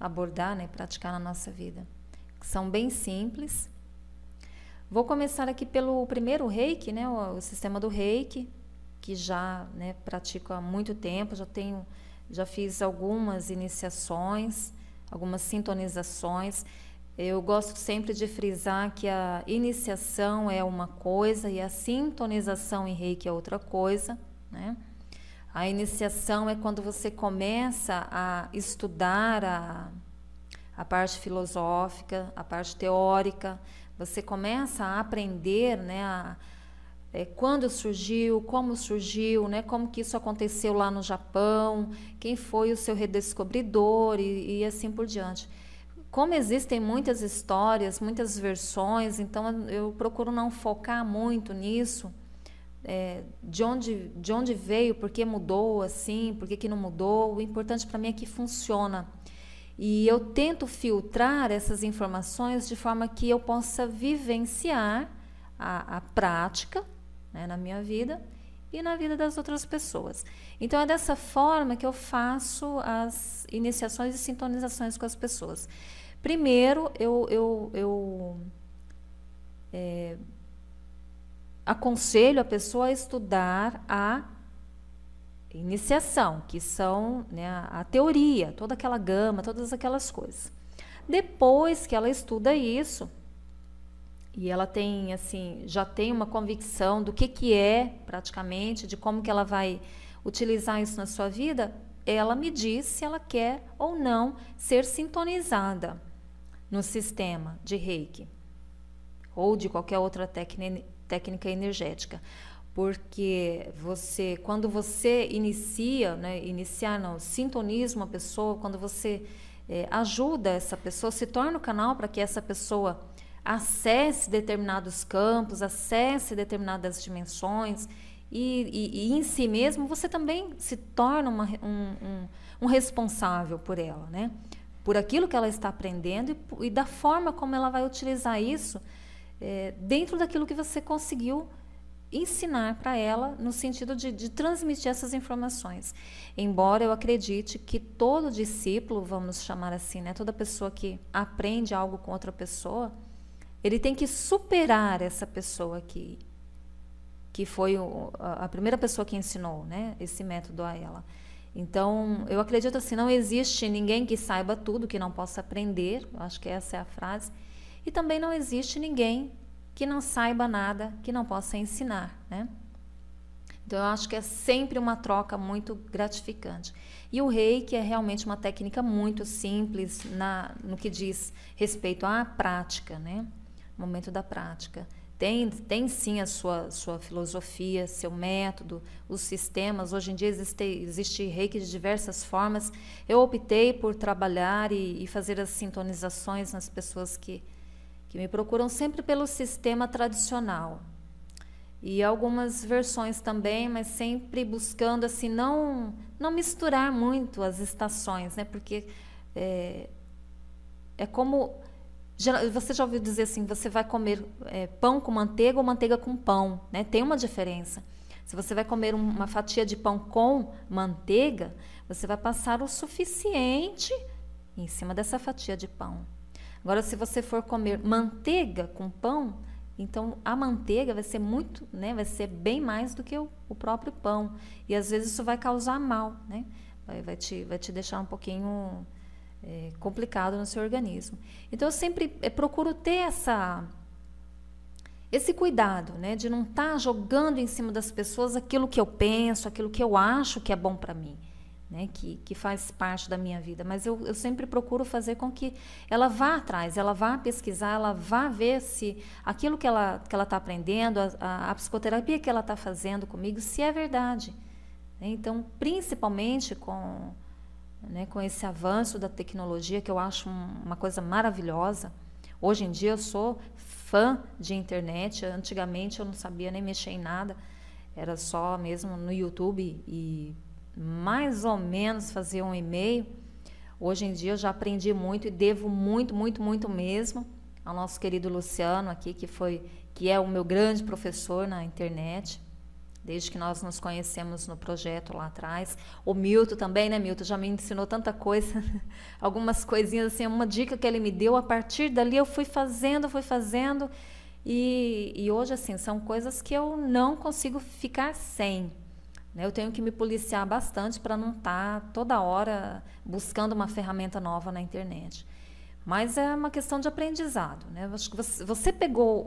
abordar, né, praticar na nossa vida? Que são bem simples. Vou começar aqui pelo primeiro Reiki, né, o sistema do Reiki, que já, né, pratico há muito tempo, já fiz algumas iniciações, algumas sintonizações. Eu gosto sempre de frisar que a iniciação é uma coisa e a sintonização em Reiki é outra coisa, né? A iniciação é quando você começa a estudar a parte filosófica, a parte teórica, você começa a aprender, né, quando surgiu, né, como que isso aconteceu lá no Japão, quem foi o seu redescobridor e assim por diante. Como existem muitas histórias, muitas versões, então eu procuro não focar muito nisso, de onde veio, por que mudou assim, por que não mudou. O importante para mim é que funciona. E eu tento filtrar essas informações de forma que eu possa vivenciar a prática, né, na minha vida e na vida das outras pessoas. Então é dessa forma que eu faço as iniciações e sintonizações com as pessoas. Primeiro, eu aconselho a pessoa a estudar a iniciação, que são, né, a teoria, toda aquela gama, todas aquelas coisas. Depois que ela estuda isso, e ela tem, assim, já tem uma convicção do que é, praticamente, de como que ela vai utilizar isso na sua vida, ela me diz se ela quer ou não ser sintonizada no sistema de Reiki ou de qualquer outra técnica energética. Porque quando você sintoniza uma pessoa, quando você ajuda essa pessoa, se torna o canal para que essa pessoa acesse determinados campos, acesse determinadas dimensões e em si mesmo você também se torna um responsável por ela, né? Por aquilo que ela está aprendendo e da forma como ela vai utilizar isso dentro daquilo que você conseguiu ensinar para ela, no sentido de transmitir essas informações. Embora eu acredite que todo discípulo, vamos chamar assim, né, toda pessoa que aprende algo com outra pessoa, ele tem que superar essa pessoa que foi a primeira pessoa que ensinou, né, esse método a ela. Então, eu acredito assim, não existe ninguém que saiba tudo, que não possa aprender, eu acho que essa é a frase, e também não existe ninguém que não saiba nada, que não possa ensinar, né? Então, eu acho que é sempre uma troca muito gratificante. E o Reiki é realmente uma técnica muito simples no que diz respeito à prática, né? No momento da prática. Tem sim a sua filosofia, seu método, os sistemas. Hoje em dia existe Reiki de diversas formas. Eu optei por trabalhar e fazer as sintonizações nas pessoas que me procuram sempre pelo sistema tradicional. E algumas versões também, mas sempre buscando assim, não misturar muito as estações, né? Porque é como... Você já ouviu dizer assim, você vai comer pão com manteiga ou manteiga com pão, né? Tem uma diferença. Se você vai comer uma fatia de pão com manteiga, você vai passar o suficiente em cima dessa fatia de pão. Agora, se você for comer manteiga com pão, então a manteiga vai ser muito, né? Vai ser bem mais do que o próprio pão. E às vezes isso vai causar mal, né? Vai te deixar um pouquinho... complicado no seu organismo. Então eu sempre procuro ter esse cuidado, né, de não estar jogando em cima das pessoas aquilo que eu penso, aquilo que eu acho que é bom para mim, né, que faz parte da minha vida. Mas eu sempre procuro fazer com que ela vá atrás, ela vá pesquisar, ela vá ver se aquilo que ela está aprendendo, a psicoterapia que ela está fazendo comigo, se é verdade. Então, principalmente com esse avanço da tecnologia, que eu acho uma coisa maravilhosa. Hoje em dia eu sou fã de internet. Antigamente eu não sabia nem mexer em nada, era só mesmo no YouTube e mais ou menos fazer um e-mail. Hoje em dia eu já aprendi muito e devo muito, muito, muito mesmo ao nosso querido Luciano aqui, que é o meu grande professor na internet, desde que nós nos conhecemos no projeto lá atrás. O Milton também, né, Milton? Já me ensinou tanta coisa, algumas coisinhas assim, uma dica que ele me deu, a partir dali eu fui fazendo, e hoje, assim, são coisas que eu não consigo ficar sem, né? Eu tenho que me policiar bastante para não estar toda hora buscando uma ferramenta nova na internet. Mas é uma questão de aprendizado, né? Acho que você pegou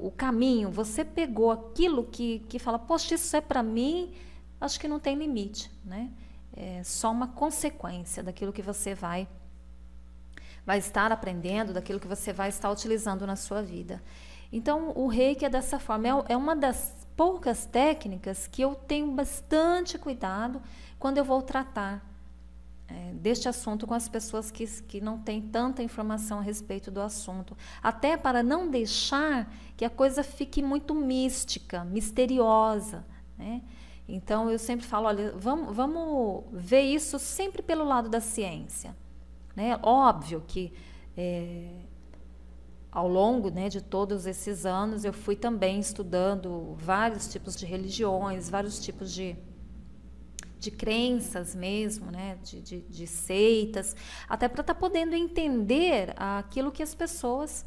o caminho, você pegou aquilo que fala, poxa, isso é para mim, acho que não tem limite, né? É só uma consequência daquilo que você vai estar aprendendo, daquilo que você vai estar utilizando na sua vida. Então, o Reiki é dessa forma, é uma das poucas técnicas que eu tenho bastante cuidado quando eu vou tratar deste assunto com as pessoas que não têm tanta informação a respeito do assunto, até para não deixar que a coisa fique muito mística, misteriosa, né? Então eu sempre falo, olha, vamos ver isso sempre pelo lado da ciência, né? Óbvio que ao longo, né, de todos esses anos eu fui também estudando vários tipos de religiões, vários tipos de crenças mesmo, né, de seitas, até para estar podendo entender aquilo que as pessoas,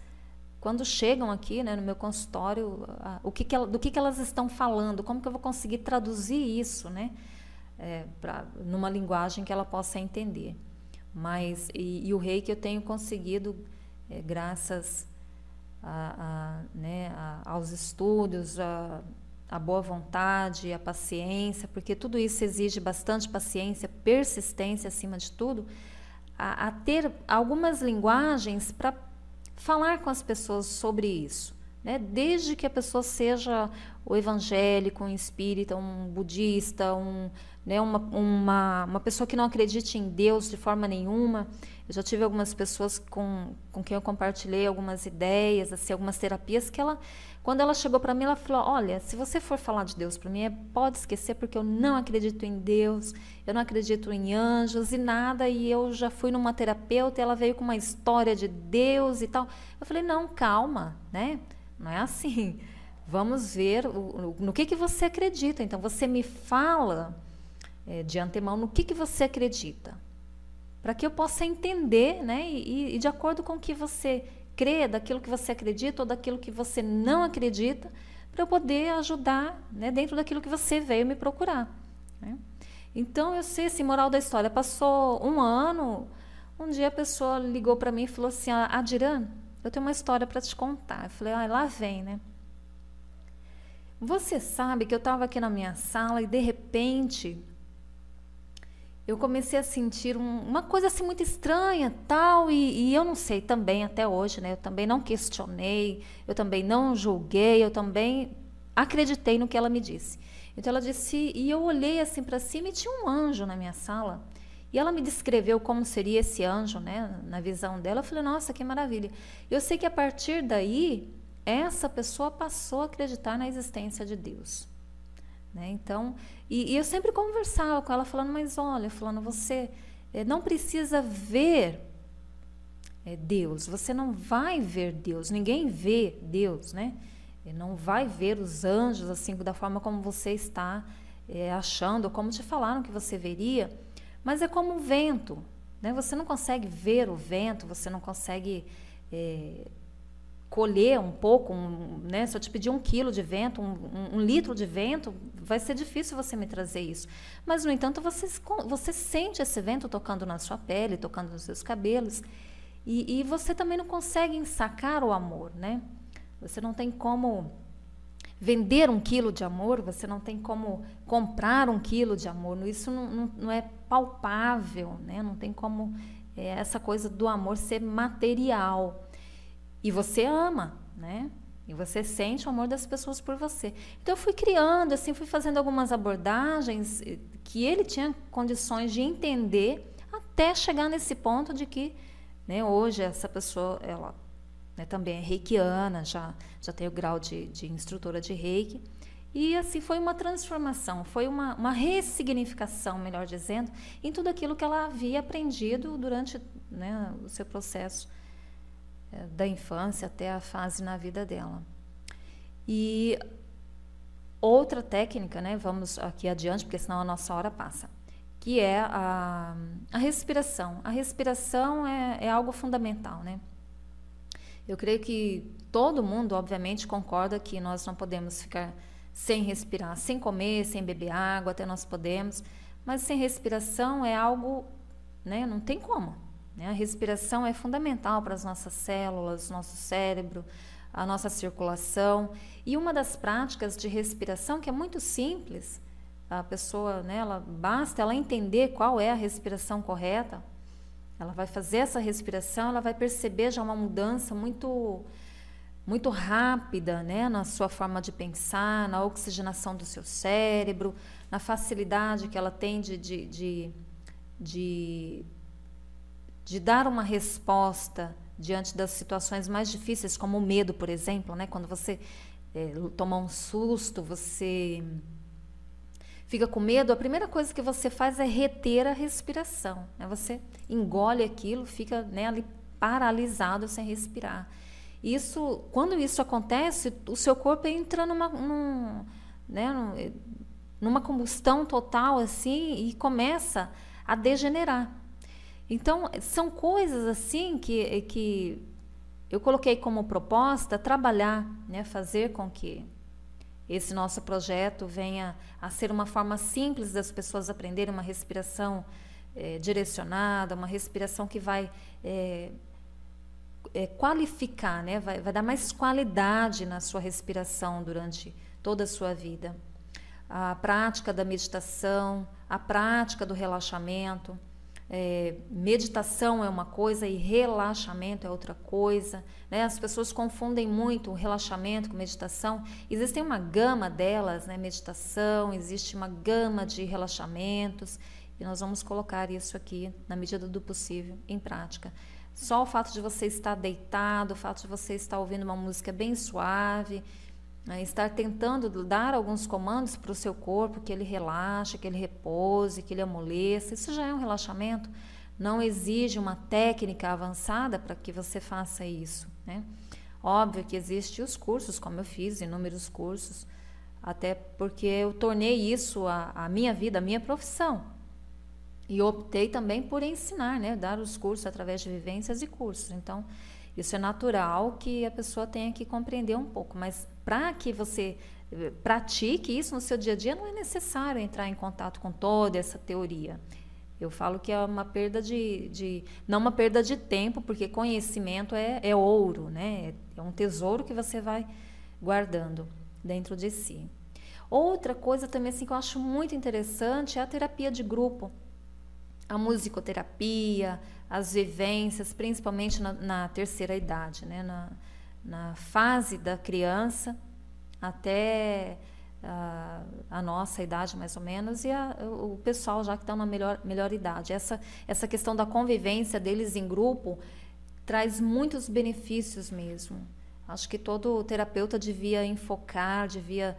quando chegam aqui, né, no meu consultório, do que elas estão falando, como que eu vou conseguir traduzir isso, né, numa linguagem que ela possa entender. Mas, e o Reiki eu tenho conseguido, graças aos estudos, a boa vontade, a paciência, porque tudo isso exige bastante paciência, persistência acima de tudo, a ter algumas linguagens para falar com as pessoas sobre isso, né? Desde que a pessoa seja o evangélico, um espírita, um budista, uma pessoa que não acredite em Deus de forma nenhuma. Eu já tive algumas pessoas com quem eu compartilhei algumas ideias, assim, algumas terapias, que quando ela chegou para mim, ela falou, olha, se você for falar de Deus para mim, pode esquecer, porque eu não acredito em Deus, eu não acredito em anjos e nada, e eu já fui numa terapeuta e ela veio com uma história de Deus e tal. Eu falei, não, calma, né? Não é assim. Vamos ver no que você acredita. Então, você me fala de antemão no que você acredita, para que eu possa entender, né? E de acordo com o que você crê, daquilo que você acredita ou daquilo que você não acredita, para eu poder ajudar, né, dentro daquilo que você veio me procurar, né? Então, eu sei, assim, moral da história, passou um ano, um dia a pessoa ligou para mim e falou assim, Adiran, eu tenho uma história para te contar. Eu falei, lá vem, né? Você sabe que eu estava aqui na minha sala e, de repente, eu comecei a sentir uma coisa assim muito estranha, tal, e eu não sei também até hoje, né? Eu também não questionei, eu também não julguei, eu também acreditei no que ela me disse. Então ela disse, e eu olhei assim para cima e tinha um anjo na minha sala. E ela me descreveu como seria esse anjo, né? Na visão dela, eu falei, nossa, que maravilha. Eu sei que a partir daí, essa pessoa passou a acreditar na existência de Deus, né? Então, e eu sempre conversava com ela falando, mas olha, você não precisa ver Deus, você não vai ver Deus, ninguém vê Deus, né? Não vai ver os anjos assim da forma como você está achando, ou como te falaram que você veria, mas é como um vento, né? Você não consegue ver o vento, você não consegue colher um pouco, né? Se eu te pedir 1 quilo de vento, um litro de vento, vai ser difícil você me trazer isso. Mas, no entanto, você sente esse vento tocando na sua pele, tocando nos seus cabelos, e você também não consegue ensacar o amor, né? Você não tem como vender 1 quilo de amor, você não tem como comprar 1 quilo de amor, isso não é palpável, né? Não tem como essa coisa do amor ser material. E você ama, né? E você sente o amor das pessoas por você. Então eu fui criando, assim, fui fazendo algumas abordagens que ele tinha condições de entender até chegar nesse ponto de que, né, hoje essa pessoa, ela, né, também é reikiana, já tem o grau de instrutora de reiki. E assim foi uma transformação, foi uma ressignificação, melhor dizendo, em tudo aquilo que ela havia aprendido durante, né, o seu processo da infância até a fase na vida dela. E outra técnica, né, vamos aqui adiante, porque senão a nossa hora passa, que é a respiração. A respiração é algo fundamental, né? Eu creio que todo mundo, obviamente, concorda que nós não podemos ficar sem respirar, sem comer, sem beber água, até nós podemos, mas sem respiração é algo, né, não tem como. A respiração é fundamental para as nossas células, nosso cérebro, a nossa circulação. E uma das práticas de respiração, que é muito simples, a pessoa, né, basta ela entender qual é a respiração correta, ela vai fazer essa respiração, ela vai perceber já uma mudança muito, muito rápida, né, na sua forma de pensar, na oxigenação do seu cérebro, na facilidade que ela tem de dar uma resposta diante das situações mais difíceis, como o medo, por exemplo, né? Quando você toma um susto, você fica com medo, a primeira coisa que você faz é reter a respiração, né? Você engole aquilo, fica, né, ali paralisado sem respirar. Quando isso acontece, o seu corpo entra numa combustão total assim e começa a degenerar. Então, são coisas assim que eu coloquei como proposta trabalhar, né, fazer com que esse nosso projeto venha a ser uma forma simples das pessoas aprenderem uma respiração direcionada, uma respiração que vai qualificar, né, vai dar mais qualidade na sua respiração durante toda a sua vida. A prática da meditação, a prática do relaxamento. Meditação é uma coisa e relaxamento é outra coisa, né? As pessoas confundem muito o relaxamento com meditação. Existem uma gama delas, né? Meditação, existe uma gama de relaxamentos e nós vamos colocar isso aqui, na medida do possível, em prática. Só o fato de você estar deitado, o fato de você estar ouvindo uma música bem suave, estar tentando dar alguns comandos para o seu corpo, que ele relaxe, que ele repouse, que ele amoleça, isso já é um relaxamento. Não exige uma técnica avançada para que você faça isso, né? Óbvio que existem os cursos, como eu fiz, inúmeros cursos, até porque eu tornei isso a minha vida, a minha profissão. E optei também por ensinar, né? Dar os cursos através de vivências e cursos. Então, isso é natural que a pessoa tenha que compreender um pouco, mas para que você pratique isso no seu dia a dia, não é necessário entrar em contato com toda essa teoria. Eu falo que é uma perda não uma perda de tempo, porque conhecimento é ouro, né? É um tesouro que você vai guardando dentro de si. Outra coisa também assim, que eu acho muito interessante é a terapia de grupo. A musicoterapia, as vivências, principalmente na terceira idade, né? Na fase da criança até a nossa idade, mais ou menos, e o pessoal já que está na melhor idade. Essa questão da convivência deles em grupo traz muitos benefícios mesmo. Acho que todo terapeuta devia enfocar, devia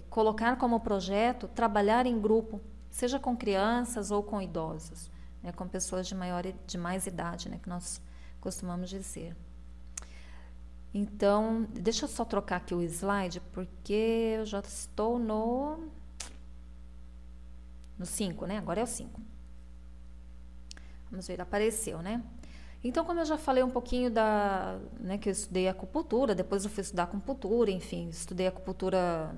colocar como projeto trabalhar em grupo, seja com crianças ou com idosos, né, com pessoas de mais idade, né, que nós costumamos dizer. Então, deixa eu só trocar aqui o slide, porque eu já estou no 5, né? Agora é o 5. Vamos ver, apareceu, né? Então, como eu já falei um pouquinho né, que eu estudei acupuntura, depois eu fui estudar acupuntura, enfim, estudei acupuntura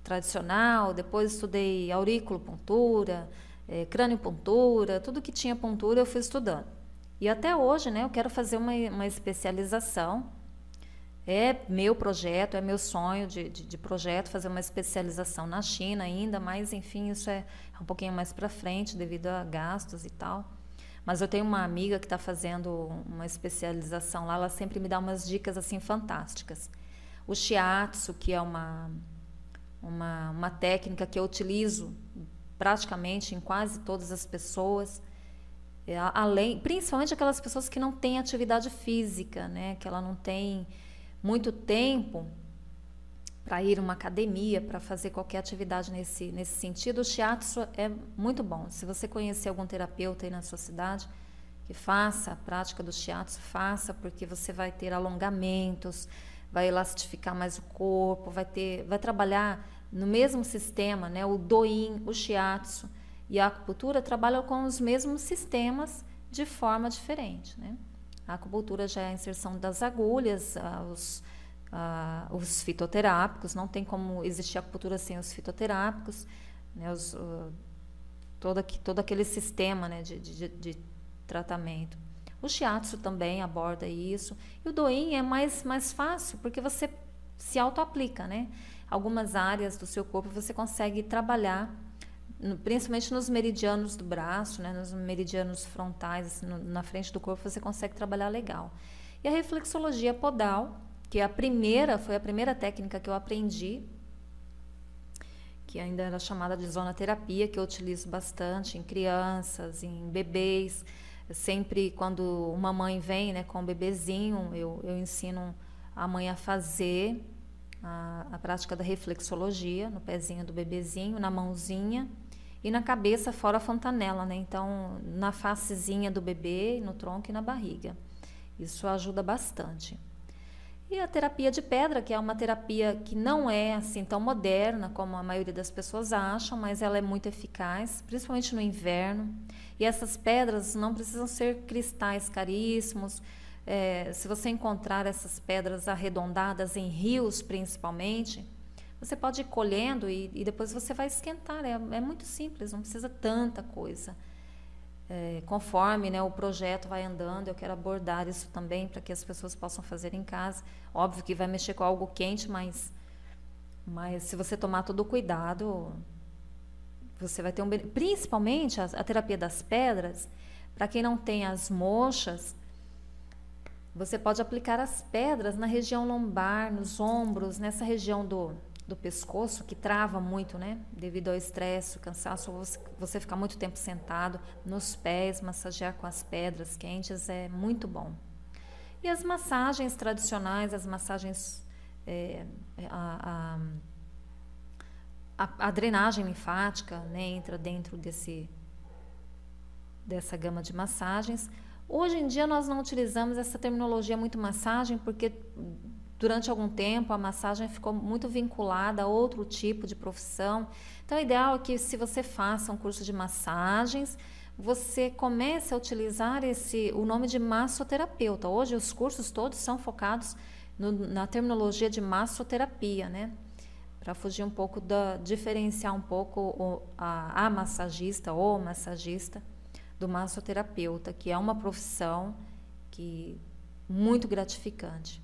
tradicional, depois estudei auriculopuntura, crâniopuntura, tudo que tinha puntura eu fui estudando. E até hoje, né, eu quero fazer uma especialização É meu projeto, é meu sonho de projeto fazer uma especialização na China ainda, mas enfim, isso é um pouquinho mais para frente devido a gastos e tal. Mas eu tenho uma amiga que está fazendo uma especialização lá, ela sempre me dá umas dicas assim fantásticas. O shiatsu, que é uma técnica que eu utilizo praticamente em quase todas as pessoas, além, principalmente aquelas pessoas que não têm atividade física, né, que ela não tem muito tempo para ir a uma academia, para fazer qualquer atividade nesse sentido. O shiatsu é muito bom. Se você conhecer algum terapeuta aí na sua cidade que faça a prática do shiatsu, faça, porque você vai ter alongamentos, vai elastificar mais o corpo, vai trabalhar no mesmo sistema, né? O do-in, o shiatsu e a acupuntura trabalham com os mesmos sistemas de forma diferente, né? A acupuntura já é a inserção das agulhas, os fitoterápicos, não tem como existir acupuntura sem os fitoterápicos, né? Todo aquele sistema, né, de tratamento. O shiatsu também aborda isso. E o do-in é mais fácil, porque você se auto-aplica, né? Algumas áreas do seu corpo você consegue trabalhar, principalmente nos meridianos do braço, né? Nos meridianos frontais, assim, na frente do corpo, você consegue trabalhar legal. E a reflexologia podal, que foi a primeira técnica que eu aprendi, que ainda era chamada de zonoterapia, que eu utilizo bastante em crianças, em bebês. Sempre quando uma mãe vem, né, com um bebezinho, eu ensino a mãe a fazer a prática da reflexologia no pezinho do bebezinho, na mãozinha e na cabeça fora a fontanela, né? Então, na facezinha do bebê, no tronco e na barriga. Isso ajuda bastante. E a terapia de pedra, que é uma terapia que não é assim tão moderna como a maioria das pessoas acham, mas ela é muito eficaz, principalmente no inverno. E essas pedras não precisam ser cristais caríssimos. Se você encontrar essas pedras arredondadas em rios, principalmente, você pode ir colhendo e depois você vai esquentar. É muito simples, não precisa tanta coisa. Conforme, né, o projeto vai andando, eu quero abordar isso também para que as pessoas possam fazer em casa. Óbvio que vai mexer com algo quente, mas se você tomar todo o cuidado, você vai ter principalmente a terapia das pedras. Para quem não tem as mochas, você pode aplicar as pedras na região lombar, nos ombros, nessa região do pescoço, que trava muito, né? Devido ao estresse, o cansaço, você ficar muito tempo sentado, nos pés, massagear com as pedras quentes é muito bom. E as massagens tradicionais, as massagens, a drenagem linfática, né, entra dentro dessa gama de massagens. Hoje em dia nós não utilizamos essa terminologia muito massagem, porque durante algum tempo a massagem ficou muito vinculada a outro tipo de profissão. Então o ideal é que, se você faça um curso de massagens, você comece a utilizar o nome de massoterapeuta. Hoje os cursos todos são focados na terminologia de massoterapia, né? Para fugir um pouco diferenciar um pouco a massagista ou massagista do massoterapeuta, que é uma profissão muito gratificante.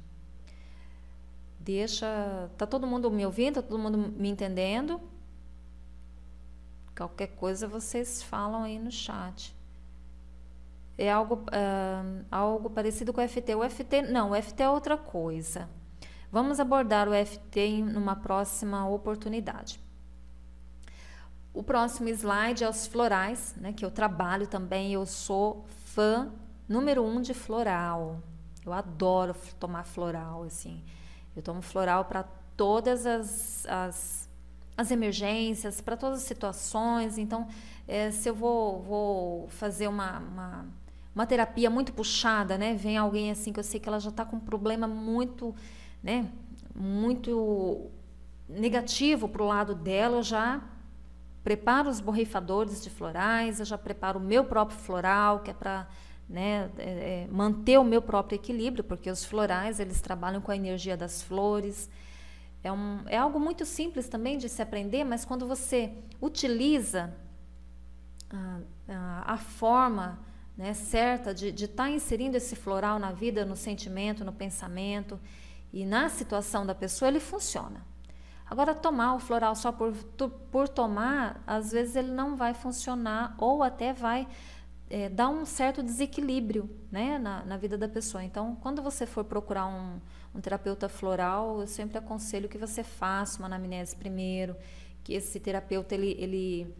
Tá todo mundo me ouvindo? Tá todo mundo me entendendo? Qualquer coisa vocês falam aí no chat. É algo parecido com o FT. O FT é outra coisa. Vamos abordar o FT numa próxima oportunidade. O próximo slide é os florais, né, que eu trabalho também. Eu sou fã número 1 de floral. Eu adoro tomar floral, assim. Eu tomo floral para todas as emergências, para todas as situações. Então, se eu vou fazer uma terapia muito puxada, né? Vem alguém assim que eu sei que ela já está com um problema muito, né, muito negativo para o lado dela, eu já preparo os borrifadores de florais, eu já preparo o meu próprio floral, que é para, né, manter o meu próprio equilíbrio, porque os florais, eles trabalham com a energia das flores. É algo muito simples também de se aprender, mas quando você utiliza a forma, né, certa de estar inserindo esse floral na vida, no sentimento, no pensamento, E na situação da pessoa ele funciona. Agora, tomar o floral só por tomar, às vezes ele não vai funcionar ou até vai dar um certo desequilíbrio, né, na vida da pessoa. Então, quando você for procurar um terapeuta floral, eu sempre aconselho que você faça uma anamnese primeiro, que esse terapeuta ele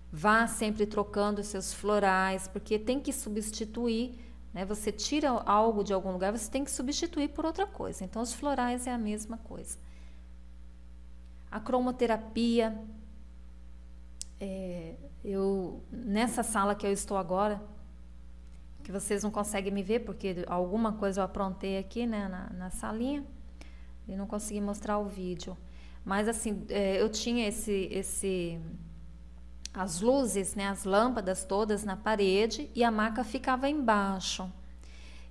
vá sempre trocando os seus florais, porque tem que substituir, né? Você tira algo de algum lugar, você tem que substituir por outra coisa. Então, os florais é a mesma coisa. A cromoterapia, nessa sala que eu estou agora, que vocês não conseguem me ver, porque alguma coisa eu aprontei aqui, né, na salinha, e não consegui mostrar o vídeo. Mas, assim, eu tinha as luzes, né, as lâmpadas todas na parede e a maca ficava embaixo.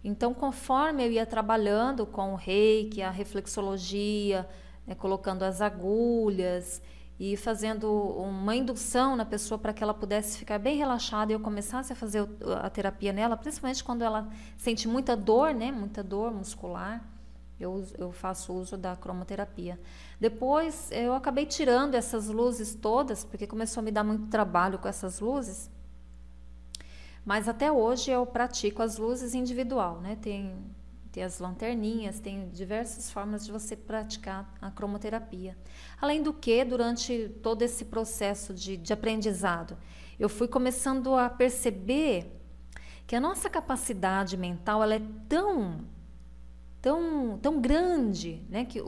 Então, conforme eu ia trabalhando com o reiki, a reflexologia, né, colocando as agulhas e fazendo uma indução na pessoa para que ela pudesse ficar bem relaxada e eu começasse a fazer a terapia nela, principalmente quando ela sente muita dor, né, muita dor muscular, eu faço uso da cromoterapia. Depois eu acabei tirando essas luzes todas, porque começou a me dar muito trabalho com essas luzes, mas até hoje eu pratico as luzes individual, né? Tem as lanterninhas, tem diversas formas de você praticar a cromoterapia. Além do que, durante todo esse processo de aprendizado, eu fui começando a perceber que a nossa capacidade mental ela é tão grande, né? Que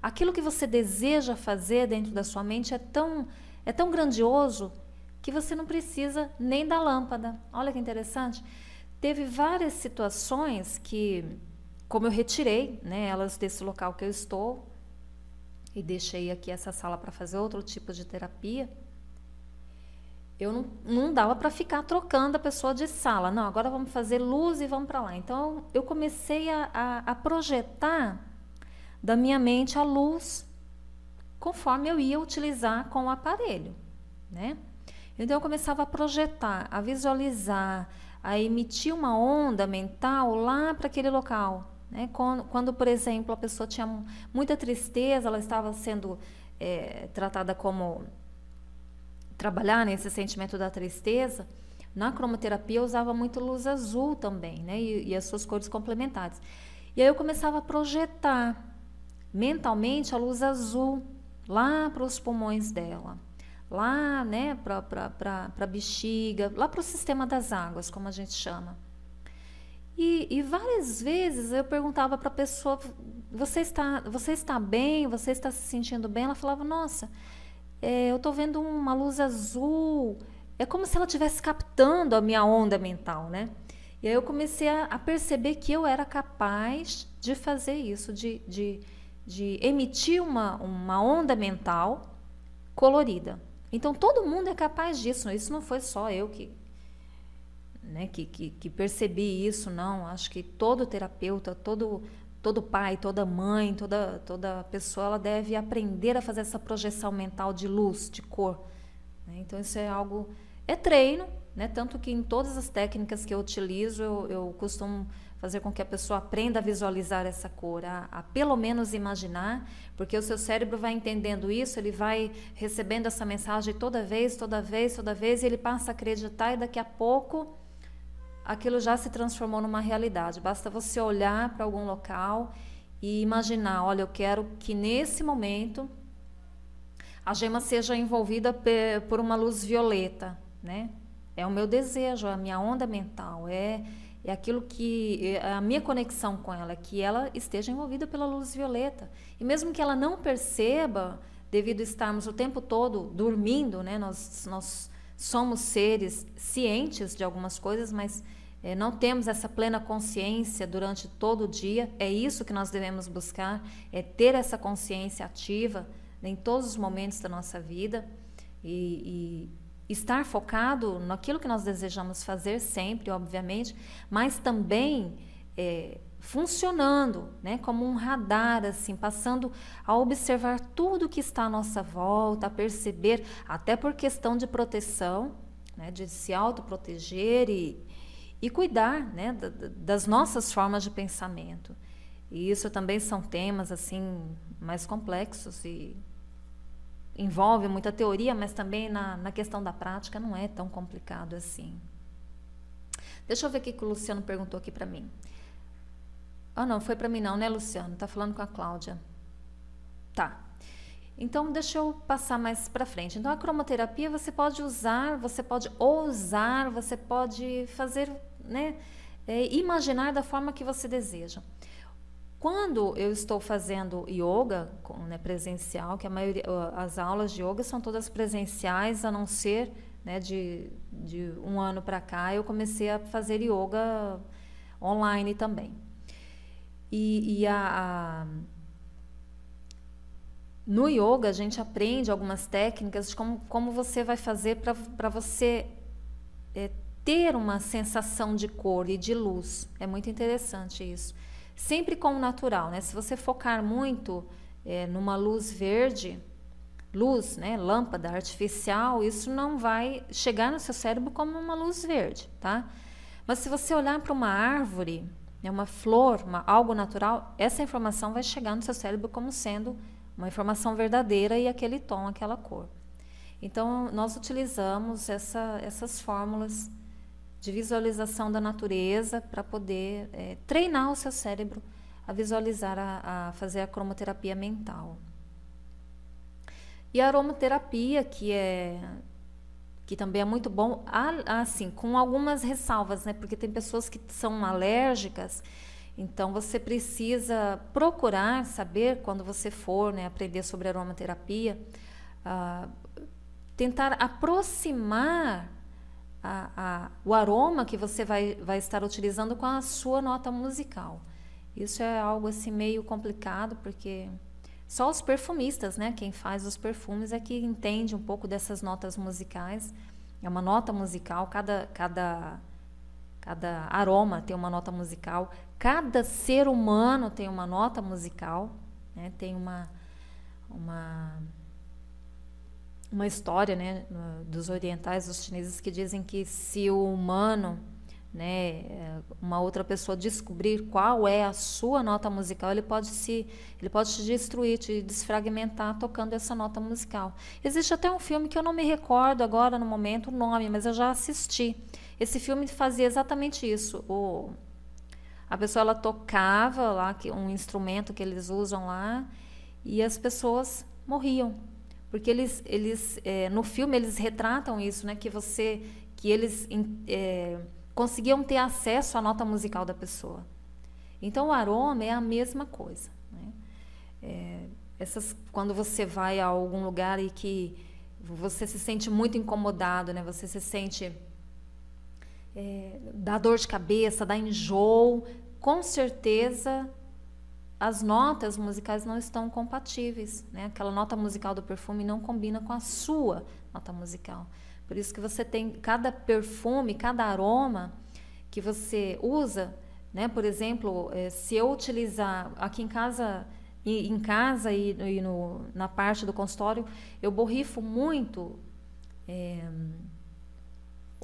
aquilo que você deseja fazer dentro da sua mente é tão grandioso que você não precisa nem da lâmpada. Olha que interessante. Teve várias situações que, como eu retirei, né, elas desse local que eu estou e deixei aqui essa sala para fazer outro tipo de terapia, eu não dava para ficar trocando a pessoa de sala. Não, agora vamos fazer luz e vamos para lá. Então, eu comecei a projetar da minha mente a luz conforme eu ia utilizar com o aparelho, né? Então, eu começava a projetar, a visualizar, a emitir uma onda mental lá para aquele local, né? Quando, por exemplo, a pessoa tinha muita tristeza, ela estava sendo tratada como trabalhar nesse sentimento da tristeza, na cromoterapia eu usava muito luz azul também, né? E as suas cores complementares. E aí eu começava a projetar mentalmente a luz azul lá para os pulmões dela, lá, né, para a bexiga, lá para o sistema das águas, como a gente chama. E várias vezes eu perguntava para a pessoa, você está bem? Você está se sentindo bem? Ela falava, nossa, eu estou vendo uma luz azul, é como se ela estivesse captando a minha onda mental, né? E aí eu comecei a perceber que eu era capaz de fazer isso, de emitir uma onda mental colorida. Então, todo mundo é capaz disso. Isso não foi só eu que percebi isso, não. Acho que todo terapeuta, todo pai, toda mãe, toda pessoa, ela deve aprender a fazer essa projeção mental de luz, de cor, né? Então, isso é algo... É treino, né? Tanto que em todas as técnicas que eu utilizo, eu costumo fazer com que a pessoa aprenda a visualizar essa cor, a pelo menos imaginar, porque o seu cérebro vai entendendo isso, ele vai recebendo essa mensagem toda vez, e ele passa a acreditar e daqui a pouco aquilo já se transformou numa realidade. Basta você olhar para algum local e imaginar, olha, eu quero que nesse momento a gema seja envolvida por uma luz violeta, né? É o meu desejo, é a minha onda mental, é aquilo que a minha conexão com ela, que ela esteja envolvida pela luz violeta. E mesmo que ela não perceba, devido a estarmos o tempo todo dormindo, né? Nós somos seres cientes de algumas coisas, mas não temos essa plena consciência durante todo o dia. É isso que nós devemos buscar, é ter essa consciência ativa em todos os momentos da nossa vida e estar focado naquilo que nós desejamos fazer sempre, obviamente, mas também funcionando, né, como um radar, assim, passando a observar tudo que está à nossa volta, a perceber, até por questão de proteção, né, de se autoproteger e cuidar, né, das nossas formas de pensamento. E isso também são temas assim mais complexos e envolve muita teoria, mas também na questão da prática não é tão complicado assim. Deixa eu ver o que o Luciano perguntou aqui para mim. Ah, não, foi para mim não, né, Luciano? Tá falando com a Cláudia. Tá. Então, deixa eu passar mais para frente. Então, a cromoterapia você pode usar, você pode ousar, você pode fazer, né, imaginar da forma que você deseja. Quando eu estou fazendo yoga, né, presencial, que a maioria, as aulas de yoga são todas presenciais, a não ser, né, de um ano para cá, eu comecei a fazer yoga online também. No yoga, a gente aprende algumas técnicas de como você vai fazer para você ter uma sensação de cor e de luz. É muito interessante isso. Sempre com o natural, né? Se você focar muito numa luz verde, né, lâmpada artificial, isso não vai chegar no seu cérebro como uma luz verde, tá? Mas se você olhar para uma árvore, uma flor, algo natural, essa informação vai chegar no seu cérebro como sendo uma informação verdadeira e aquele tom, aquela cor. Então, nós utilizamos essas fórmulas de visualização da natureza para poder treinar o seu cérebro a visualizar, a fazer a cromoterapia mental. E a aromaterapia, que também é muito bom, assim, com algumas ressalvas, né? Porque tem pessoas que são alérgicas. Então, você precisa procurar saber, quando você for, né, aprender sobre aromaterapia, tentar aproximar o aroma que você vai estar utilizando com a sua nota musical. Isso é algo assim meio complicado, porque só os perfumistas, né, quem faz os perfumes é que entende um pouco dessas notas musicais. É uma nota musical, cada aroma tem uma nota musical, cada ser humano tem uma nota musical, né? Tem uma história, né, dos orientais, dos chineses, que dizem que se o humano, né, uma outra pessoa descobrir qual é a sua nota musical, ele pode te destruir, te desfragmentar tocando essa nota musical. Existe até um filme que eu não me recordo agora no momento o nome, mas eu já assisti. Esse filme fazia exatamente isso. A pessoa ela tocava lá um instrumento que eles usam lá e as pessoas morriam, porque eles no filme eles retratam isso, né, que eles conseguiam ter acesso à nota musical da pessoa. Então o aroma é a mesma coisa, né? Quando você vai a algum lugar e que você se sente muito incomodado, né, você se sente dá dor de cabeça, dá enjoo, com certeza as notas musicais não estão compatíveis, né? Aquela nota musical do perfume não combina com a sua nota musical. Por isso que você tem cada perfume, cada aroma que você usa, né? Por exemplo, se eu utilizar aqui em casa e na parte do consultório, eu borrifo muito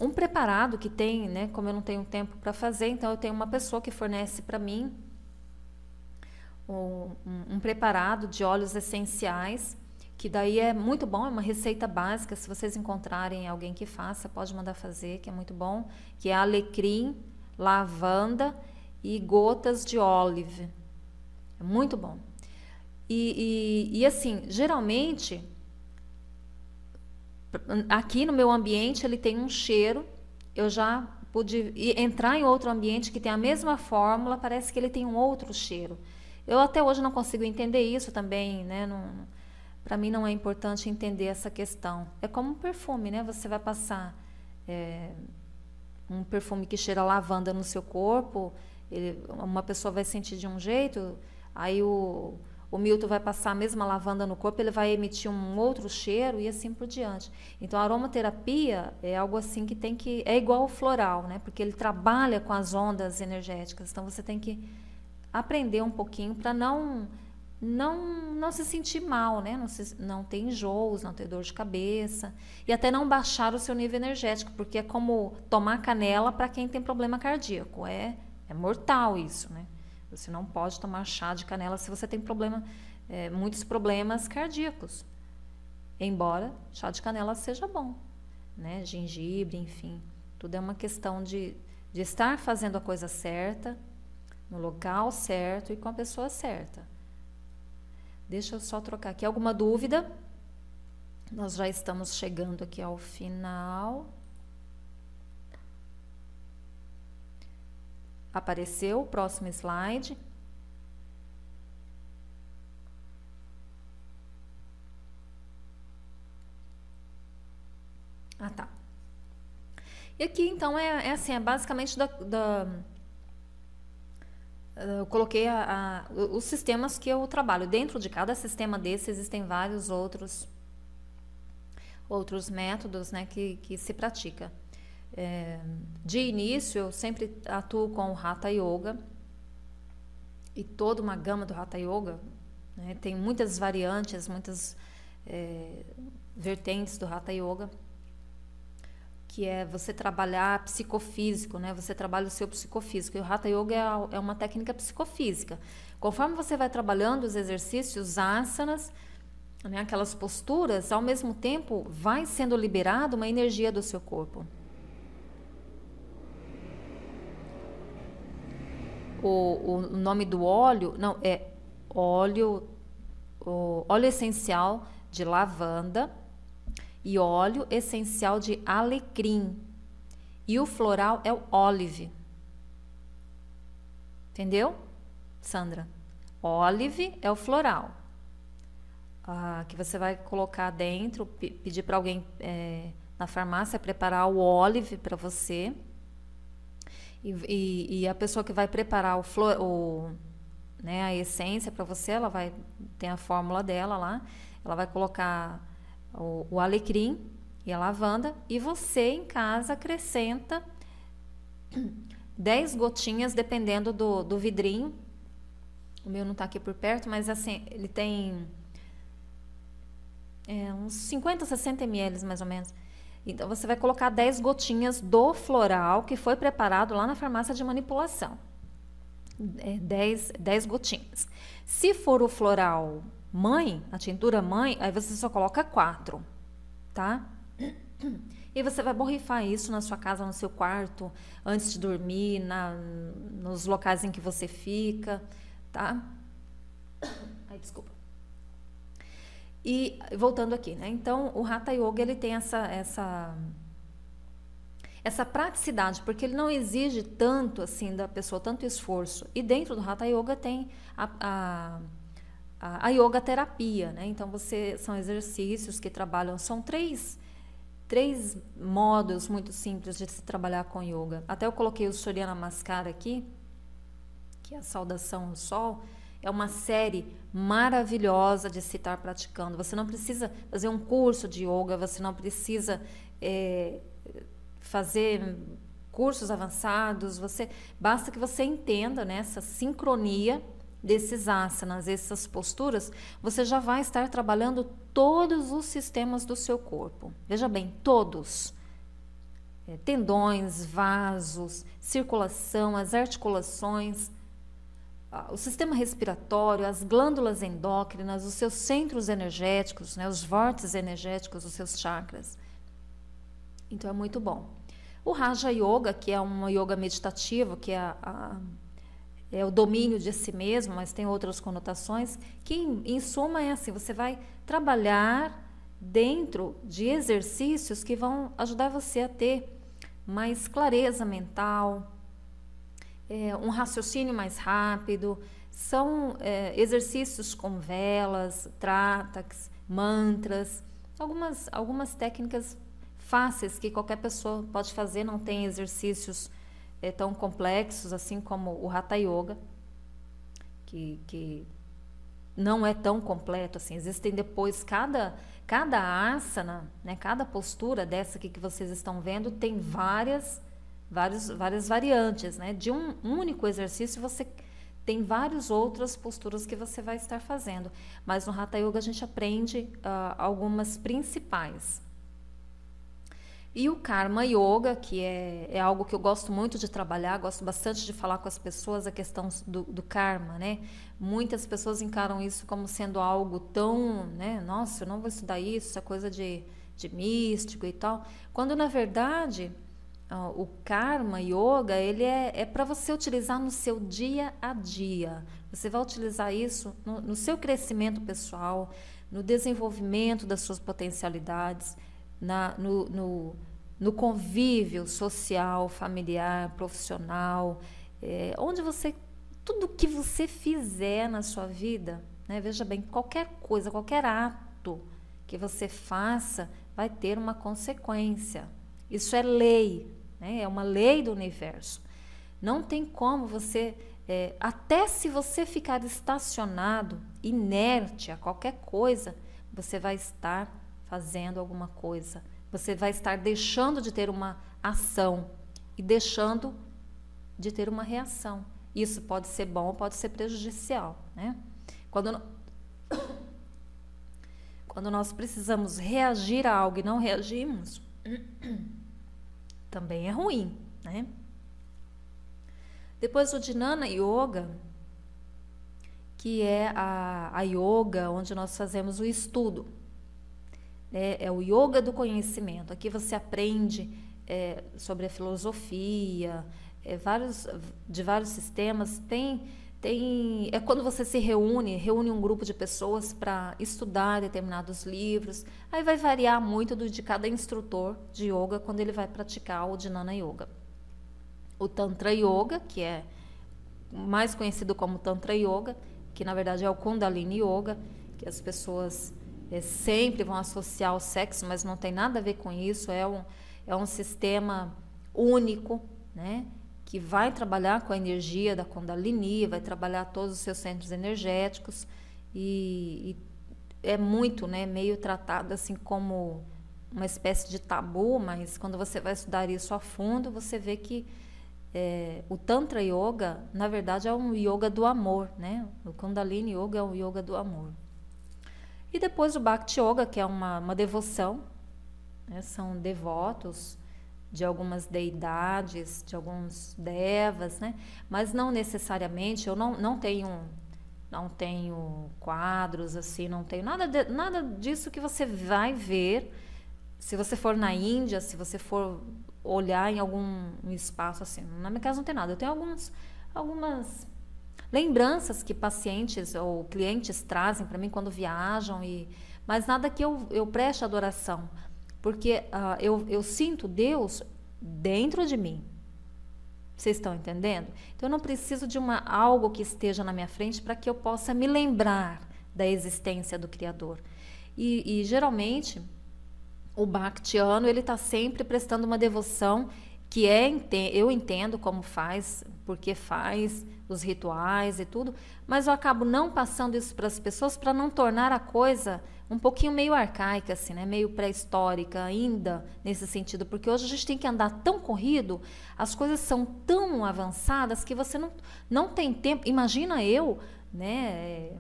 um preparado que tem, né? Como eu não tenho tempo para fazer, então eu tenho uma pessoa que fornece para mim um preparado de óleos essenciais, que daí é muito bom, é uma receita básica. Se vocês encontrarem alguém que faça, pode mandar fazer, que é muito bom, que é alecrim, lavanda e gotas de olive. É muito bom. E assim, geralmente, aqui no meu ambiente ele tem um cheiro. Eu já pude entrar em outro ambiente que tem a mesma fórmula, parece que ele tem um outro cheiro. Eu até hoje não consigo entender isso também, né? Para mim não é importante entender essa questão. É como um perfume, né? Você vai passar um perfume que cheira lavanda no seu corpo, uma pessoa vai sentir de um jeito, aí o Milton vai passar a mesma lavanda no corpo, ele vai emitir um outro cheiro e assim por diante. Então a aromaterapia é algo assim que é igual ao floral, né? Porque ele trabalha com as ondas energéticas. Então você tem que aprender um pouquinho para não se sentir mal, né? Não ter enjoos, não ter dor de cabeça e até não baixar o seu nível energético, porque é como tomar canela para quem tem problema cardíaco. É mortal isso, né? Você não pode tomar chá de canela se você tem muitos problemas cardíacos. Embora chá de canela seja bom, né? Gengibre, enfim. Tudo é uma questão de estar fazendo a coisa certa, no local certo e com a pessoa certa. Deixa eu só trocar aqui. Alguma dúvida? Nós já estamos chegando aqui ao final. Apareceu o próximo slide. Ah, tá. E aqui, então, é assim, é basicamente eu coloquei os sistemas que eu trabalho. Dentro de cada sistema desse existem vários outros métodos, né, que se pratica. De início, eu sempre atuo com o Hatha Yoga e toda uma gama do Hatha Yoga, né, tem muitas variantes, muitas vertentes do Hatha Yoga, que é você trabalhar psicofísico, né? Você trabalha o seu psicofísico. E o Hatha Yoga é uma técnica psicofísica. Conforme você vai trabalhando os exercícios, asanas, né, aquelas posturas, ao mesmo tempo vai sendo liberada uma energia do seu corpo. O nome do óleo, não, é óleo essencial de lavanda e óleo essencial de alecrim. E o floral é o olive. Entendeu, Sandra? Olive é o floral. Que você vai colocar dentro, pedir para alguém na farmácia preparar o olive para você. E a pessoa que vai preparar né, a essência para você, ela vai ter a fórmula dela lá, ela vai colocar o alecrim e a lavanda, e você em casa acrescenta 10 gotinhas, dependendo do vidrinho. O meu não está aqui por perto, mas assim, ele tem uns 50, 60 ml mais ou menos. Então, você vai colocar 10 gotinhas do floral que foi preparado lá na farmácia de manipulação. 10 gotinhas. Se for o floral mãe, a tintura mãe, aí você só coloca 4, tá? E você vai borrifar isso na sua casa, no seu quarto, antes de dormir, nos locais em que você fica, tá? Ai, desculpa. E voltando aqui, né? Então, o Hatha Yoga, ele tem essa praticidade, porque ele não exige tanto assim da pessoa, tanto esforço. E dentro do Hatha Yoga tem a yoga terapia, né? Então, são exercícios que trabalham, são três modos muito simples de se trabalhar com yoga. Até eu coloquei o Surya Namaskar aqui, que é a saudação ao sol. É uma série maravilhosa de se estar praticando. Você não precisa fazer um curso de yoga, você não precisa fazer cursos avançados, basta que você entenda, né, essa sincronia desses asanas, essas posturas, você já vai estar trabalhando todos os sistemas do seu corpo. Veja bem, todos. Tendões, vasos, circulação, as articulações, o sistema respiratório, as glândulas endócrinas, os seus centros energéticos, né, os vórtices energéticos dos seus chakras. Então, é muito bom. O Raja Yoga, que é uma yoga meditativa, que é o domínio de si mesmo, mas tem outras conotações, que em suma é assim, você vai trabalhar dentro de exercícios que vão ajudar você a ter mais clareza mental, um raciocínio mais rápido. São exercícios com velas, trataks, mantras, algumas técnicas fáceis que qualquer pessoa pode fazer, não tem exercícios tão complexos assim como o Hatha Yoga, que não é tão completo assim. Existem depois, cada asana, né, cada postura dessa aqui que vocês estão vendo tem várias variantes, né? De um único exercício você tem várias outras posturas que você vai estar fazendo, mas no Hatha Yoga a gente aprende algumas principais. E o Karma Yoga, que é algo que eu gosto muito de trabalhar, gosto bastante de falar com as pessoas, a questão do karma, né? Muitas pessoas encaram isso como sendo algo tão, né? Nossa, eu não vou estudar isso é coisa de místico e tal. Quando, na verdade, o Karma Yoga, ele é para você utilizar no seu dia a dia. Você vai utilizar isso no seu crescimento pessoal, no desenvolvimento das suas potencialidades, no convívio social, familiar, profissional, onde tudo que você fizer na sua vida, né, veja bem, qualquer coisa, qualquer ato que você faça vai ter uma consequência. Isso é lei, né, é uma lei do universo. Não tem como você, até se você ficar estacionado, inerte a qualquer coisa, você vai estar fazendo alguma coisa. Você vai estar deixando de ter uma ação e deixando de ter uma reação. Isso pode ser bom ou pode ser prejudicial, né? Quando nós precisamos reagir a algo e não reagimos, também é ruim, né? Depois o Jnana Yoga, que é a yoga onde nós fazemos o estudo. É o yoga do conhecimento. Aqui você aprende sobre a filosofia, de vários sistemas. É quando você se reúne um grupo de pessoas para estudar determinados livros. Aí vai variar muito de cada instrutor de yoga quando ele vai praticar o Jnana Yoga. O Tantra Yoga, que é mais conhecido como Tantra Yoga, que na verdade é o Kundalini Yoga, que as pessoas sempre vão associar o sexo, mas não tem nada a ver com isso. É um sistema único, né, que vai trabalhar com a energia da Kundalini, vai trabalhar todos os seus centros energéticos e é muito, né, meio tratado assim como uma espécie de tabu, mas quando você vai estudar isso a fundo, você vê que o Tantra Yoga, na verdade, é um yoga do amor, né? O Kundalini Yoga é um yoga do amor. E depois o Bhakti Yoga, que é uma devoção, né? São devotos de algumas deidades, de alguns devas, né? Mas não necessariamente, eu não tenho quadros assim, não tenho nada disso que você vai ver se você for na Índia, se você for olhar em algum espaço assim. Na minha casa não tem nada, eu tenho algumas lembranças que pacientes ou clientes trazem para mim quando viajam, mas nada que eu preste adoração, porque eu sinto Deus dentro de mim. Vocês estão entendendo? Então eu não preciso de algo que esteja na minha frente para que eu possa me lembrar da existência do Criador. E geralmente o bhaktiano, ele está sempre prestando uma devoção que eu entendo como faz, porque faz os rituais e tudo, mas eu acabo não passando isso para as pessoas para não tornar a coisa um pouquinho meio arcaica, assim, né? Meio pré-histórica ainda, nesse sentido, porque hoje a gente tem que andar tão corrido, as coisas são tão avançadas que você não tem tempo. Imagina eu, né,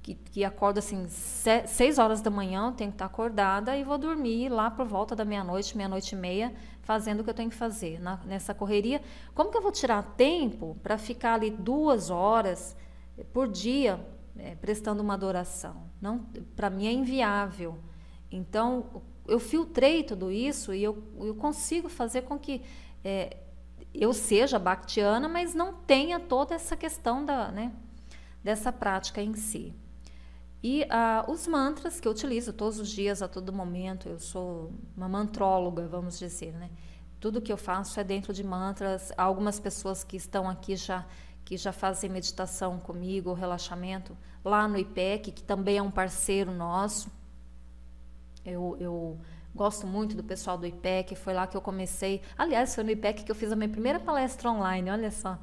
que acordo assim 6 horas da manhã, eu tenho que estar acordada e vou dormir lá por volta da meia-noite e meia, fazendo o que eu tenho que fazer nessa correria. Como que eu vou tirar tempo para ficar ali 2 horas por dia prestando uma adoração? Não, para mim é inviável. Então eu filtrei tudo isso e eu consigo fazer com que eu seja bhaktiana, mas não tenha toda essa questão dessa prática em si. E os mantras que eu utilizo todos os dias, a todo momento, eu sou uma mantróloga, vamos dizer, né? Tudo que eu faço é dentro de mantras. Há algumas pessoas que estão aqui que já fazem meditação comigo, relaxamento, lá no IPEC, que também é um parceiro nosso. Eu gosto muito do pessoal do IPEC, foi lá que eu comecei. Aliás, foi no IPEC que eu fiz a minha primeira palestra online, olha só.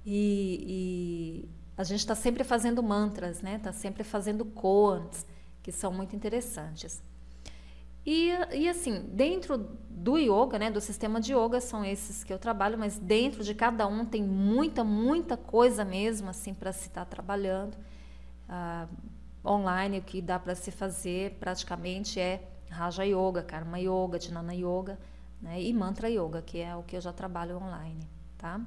E a gente está sempre fazendo mantras, né? Está sempre fazendo koans, que são muito interessantes. E assim, dentro do yoga, né, do sistema de yoga, são esses que eu trabalho, mas dentro de cada um tem muita coisa mesmo, assim, para se estar trabalhando. Online, o que dá para se fazer praticamente é Raja Yoga, Karma Yoga, Jnana Yoga, né? E Mantra Yoga, que é o que eu já trabalho online, tá?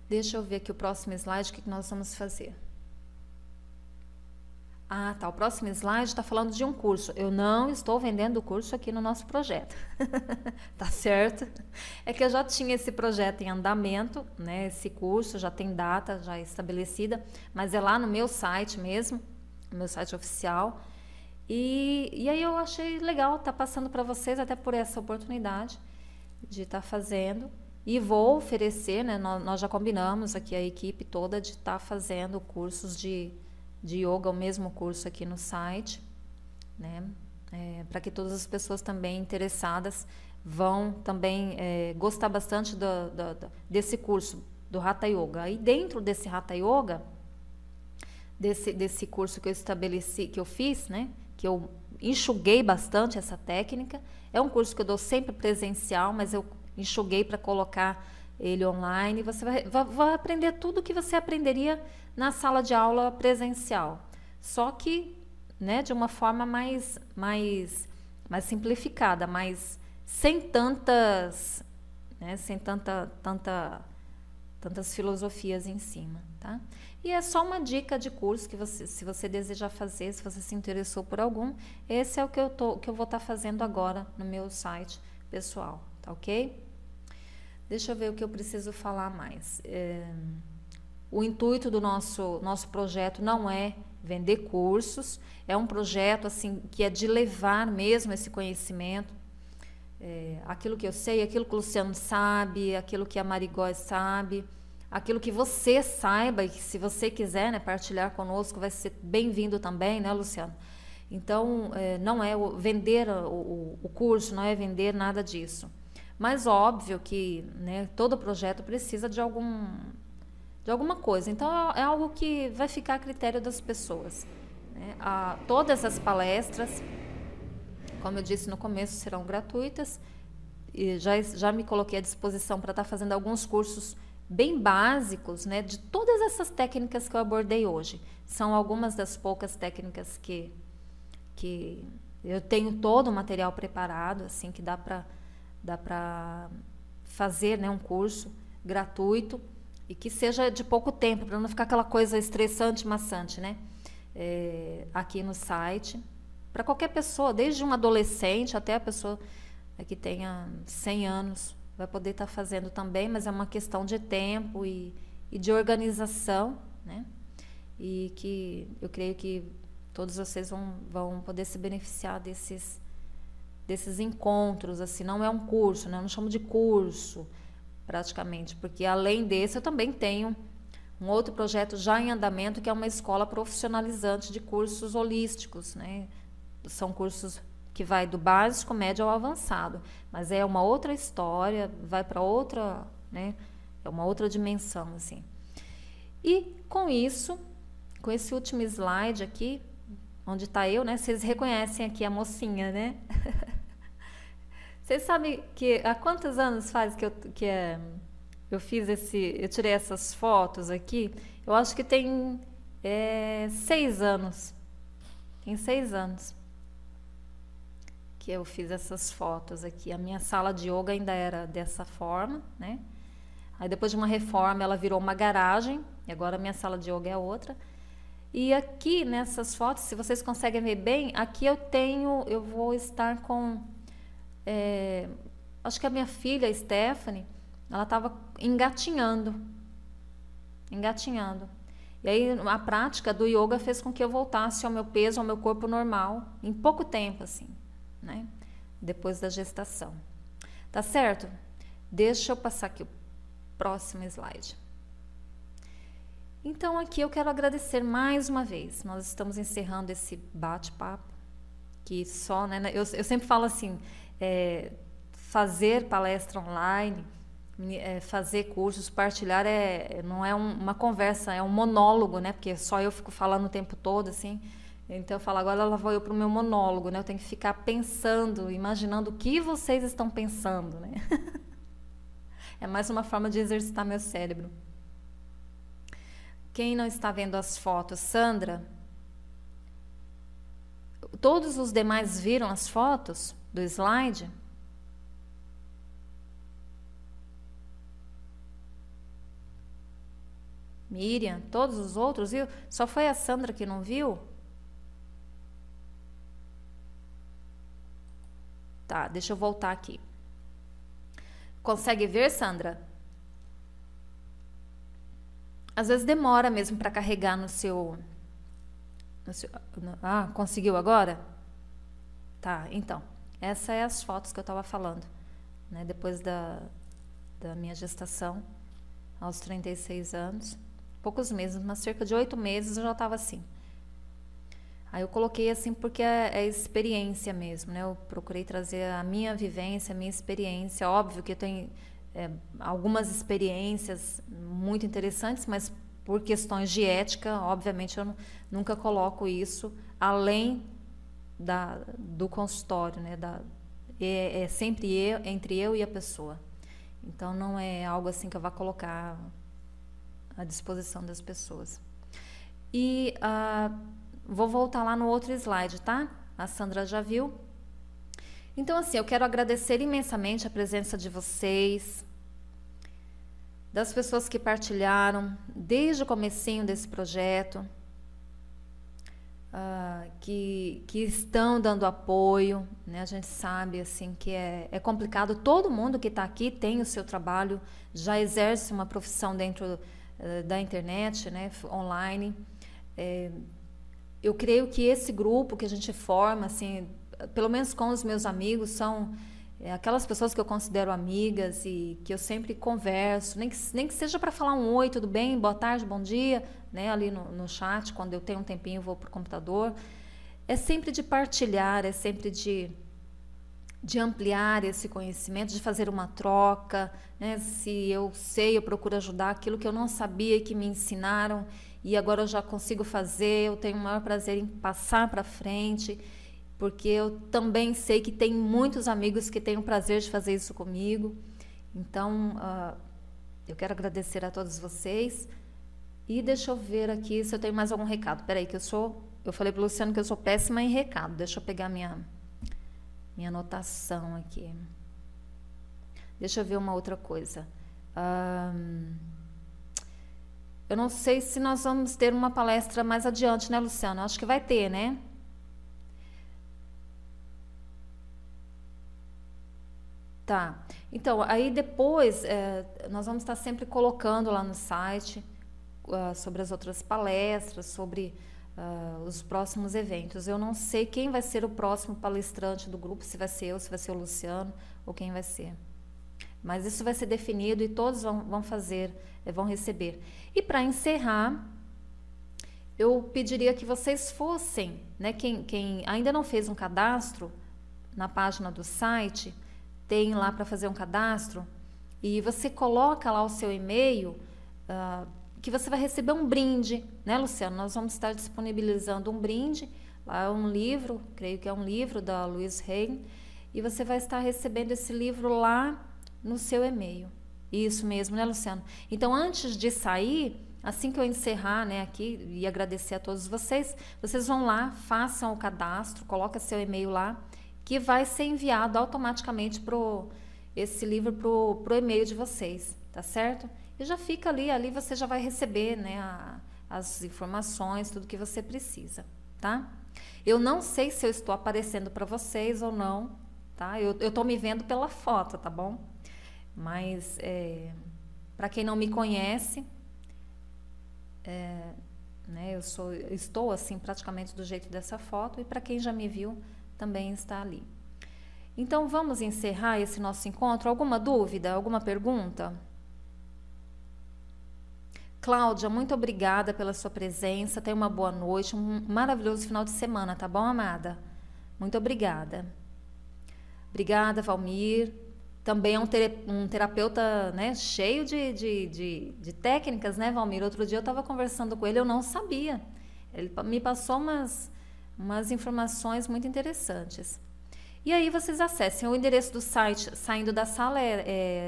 Deixa eu ver aqui o próximo slide, o que nós vamos fazer. Ah, tá. O próximo slide está falando de um curso. Eu não estou vendendo o curso aqui no nosso projeto. Tá certo? É que eu já tinha esse projeto em andamento, né? Esse curso já tem data já estabelecida, mas é lá no meu site mesmo, no meu site oficial. E aí eu achei legal estar passando para vocês, até por essa oportunidade de estar fazendo. E vou oferecer, né? Nós já combinamos aqui a equipe toda de estar fazendo cursos de yoga, o mesmo curso aqui no site, né? Para que todas as pessoas também interessadas vão também gostar bastante desse curso do Hatha Yoga. E dentro desse Hatha Yoga, desse curso que eu estabeleci, que eu fiz, né? Que eu enxuguei bastante essa técnica. É um curso que eu dou sempre presencial, mas eu enxuguei para colocar ele online. Você vai aprender tudo que você aprenderia na sala de aula presencial, só que, né, de uma forma mais simplificada, mas sem tantas, né, sem tantas filosofias em cima, tá? E é só uma dica de curso que você, se você desejar fazer, se você se interessou por algum, esse é o que eu vou estar fazendo agora no meu site pessoal, tá ok? Deixa eu ver o que eu preciso falar mais. O intuito do nosso projeto não é vender cursos, é um projeto assim que é de levar mesmo esse conhecimento, aquilo que eu sei, aquilo que o Luciano sabe, aquilo que a Marigóis sabe, aquilo que você saiba, e que se você quiser, né, partilhar conosco, vai ser bem-vindo também, né, Luciano? Então, não é vender o curso, não é vender nada disso. Mas óbvio que, né, todo projeto precisa de alguma coisa. Então, é algo que vai ficar a critério das pessoas, né? Todas as palestras, como eu disse no começo, serão gratuitas. E já me coloquei à disposição para estar fazendo alguns cursos bem básicos, né, de todas essas técnicas que eu abordei hoje. São algumas das poucas técnicas que eu tenho todo o material preparado, assim, que dá para fazer, né, um curso gratuito e que seja de pouco tempo, para não ficar aquela coisa estressante, maçante, né? Aqui no site, para qualquer pessoa, desde um adolescente até a pessoa que tenha 100 anos, vai poder estar fazendo também, mas é uma questão de tempo e de organização, né? E que eu creio que todos vocês vão poder se beneficiar desses encontros, assim. Não é um curso, né? Eu não chamo de curso, praticamente, porque além desse eu também tenho um outro projeto já em andamento, que é uma escola profissionalizante de cursos holísticos, né? São cursos que vai do básico, médio ao avançado, mas é uma outra história, vai para outra, né? É uma outra dimensão, assim. E com isso, com esse último slide aqui, onde está eu, né? Vocês reconhecem aqui a mocinha, né? Vocês sabem que há quantos anos faz que eu fiz eu tirei essas fotos aqui? Eu acho que tem 6 anos. Tem 6 anos que eu fiz essas fotos aqui. A minha sala de yoga ainda era dessa forma, né? Aí depois de uma reforma ela virou uma garagem, e agora a minha sala de yoga é outra. E aqui nessas fotos, se vocês conseguem ver bem, aqui eu vou estar com, acho que a minha filha, Stephanie, ela estava engatinhando. E aí a prática do yoga fez com que eu voltasse ao meu peso, ao meu corpo normal, em pouco tempo, assim, né? Depois da gestação. Tá certo? Deixa eu passar aqui o próximo slide. Então, aqui eu quero agradecer mais uma vez. Nós estamos encerrando esse bate-papo, que só, né? Eu sempre falo assim, fazer palestra online, fazer cursos, partilhar, não é uma conversa, é um monólogo, né? Porque só eu fico falando o tempo todo, assim. Então, eu falo, agora lá vou eu para o meu monólogo, né? Eu tenho que ficar pensando, imaginando o que vocês estão pensando, né? É mais uma forma de exercitar meu cérebro. Quem não está vendo as fotos, Sandra, Todos os demais viram as fotos do slide? Miriam, todos os outros viu? Só foi a Sandra que não viu? Tá, deixa eu voltar aqui. Consegue ver, Sandra? Às vezes demora mesmo para carregar no seu... Ah, conseguiu agora? Tá, então. Essas são as fotos que eu estava falando, né? Depois da minha gestação, aos 36 anos. Poucos meses, mas cerca de 8 meses eu já estava assim. Aí eu coloquei assim porque é experiência mesmo, né? Eu procurei trazer a minha vivência, a minha experiência. Óbvio que eu tenho algumas experiências muito interessantes, mas por questões de ética, obviamente eu nunca coloco isso além do consultório, né? É sempre entre eu e a pessoa. Então não é algo assim que eu vá colocar à disposição das pessoas. E vou voltar lá no outro slide, tá? A Sandra já viu. Então, assim, eu quero agradecer imensamente a presença de vocês, das pessoas que partilharam desde o comecinho desse projeto, que estão dando apoio, né? A gente sabe, assim, que é complicado. Todo mundo que está aqui tem o seu trabalho, já exerce uma profissão dentro da internet, né? Online. Eu creio que esse grupo que a gente forma, assim, pelo menos com os meus amigos, são aquelas pessoas que eu considero amigas e que eu sempre converso, nem que seja para falar um oi, tudo bem, boa tarde, bom dia, né, ali no chat, quando eu tenho um tempinho eu vou para o computador. É sempre de partilhar, é sempre de ampliar esse conhecimento, de fazer uma troca, né? Se eu sei, eu procuro ajudar aquilo que eu não sabia e que me ensinaram e agora eu já consigo fazer, eu tenho o maior prazer em passar para frente, porque eu também sei que tem muitos amigos que têm o prazer de fazer isso comigo. Então, eu quero agradecer a todos vocês. E deixa eu ver aqui se eu tenho mais algum recado. Peraí, que eu falei para o Luciano que eu sou péssima em recado. Deixa eu pegar minha anotação aqui. Deixa eu ver uma outra coisa. Eu não sei se nós vamos ter uma palestra mais adiante, né, Luciano? Acho que vai ter, né? Tá. Então, aí depois, nós vamos estar sempre colocando lá no site sobre as outras palestras, sobre os próximos eventos. Eu não sei quem vai ser o próximo palestrante do grupo, se vai ser eu, se vai ser o Luciano, ou quem vai ser. Mas isso vai ser definido e todos vão receber. E para encerrar, eu pediria que vocês fossem, né, quem ainda não fez um cadastro na página do site, tem lá para fazer um cadastro, e você coloca lá o seu e-mail, que você vai receber um brinde, né, Luciano? Nós vamos estar disponibilizando um brinde, lá é um livro, creio que é um livro da Louise Hay, e você vai estar recebendo esse livro lá no seu e-mail. Isso mesmo, né, Luciano? Então, antes de sair, assim que eu encerrar, né, aqui e agradecer a todos vocês vão lá, façam o cadastro, coloca seu e-mail lá, que vai ser enviado automaticamente esse livro pro e-mail de vocês, tá certo? E já fica ali você já vai receber, né, as informações, tudo que você precisa, tá? Eu não sei se eu estou aparecendo para vocês ou não, tá? Eu estou me vendo pela foto, tá bom? Mas, para quem não me conhece, né, estou assim praticamente do jeito dessa foto, e para quem já me viu, também está ali. Então, vamos encerrar esse nosso encontro. Alguma dúvida? Alguma pergunta? Cláudia, muito obrigada pela sua presença. Tenha uma boa noite, um maravilhoso final de semana, tá bom, amada? Muito obrigada. Obrigada, Valmir. Também é um terapeuta, né, cheio de técnicas, né, Valmir? Outro dia eu estava conversando com ele, eu não sabia. Ele me passou umas informações muito interessantes. E aí vocês acessem o endereço do site, saindo da sala,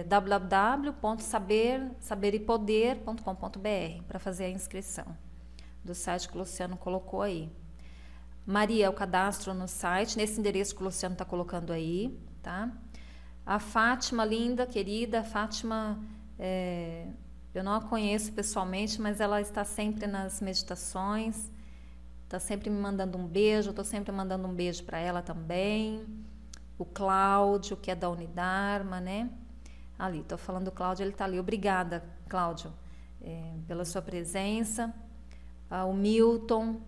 www.saberipoder.com.br para fazer a inscrição do site que o Luciano colocou aí. Maria é o cadastro no site, nesse endereço que o Luciano está colocando aí, tá? A Fátima, linda, querida, Fátima, eu não a conheço pessoalmente, mas ela está sempre nas meditações, está sempre me mandando um beijo, eu estou sempre mandando um beijo para ela também. O Cláudio, que é da Unidarma, né? Ali, estou falando do Cláudio, ele está ali. Obrigada, Cláudio, pela sua presença. O Milton,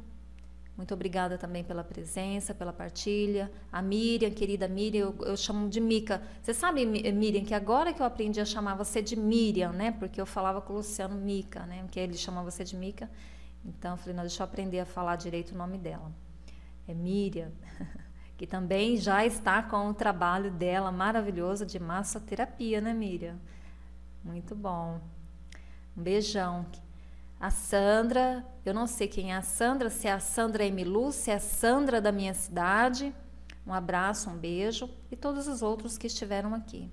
muito obrigada também pela presença, pela partilha. A Miriam, querida Miriam, eu chamo de Mica. Você sabe, Miriam, que agora que eu aprendi a chamar você de Miriam, né? Porque eu falava com o Luciano Mica, né? Porque ele chama você de Mica. Então, eu falei, não, deixa eu aprender a falar direito o nome dela. É Miriam, que também já está com o trabalho dela maravilhoso de massoterapia, né, Miriam? Muito bom. Um beijão. A Sandra, eu não sei quem é a Sandra, se é a Sandra Emilu, se é a Sandra da minha cidade. Um abraço, um beijo. E todos os outros que estiveram aqui.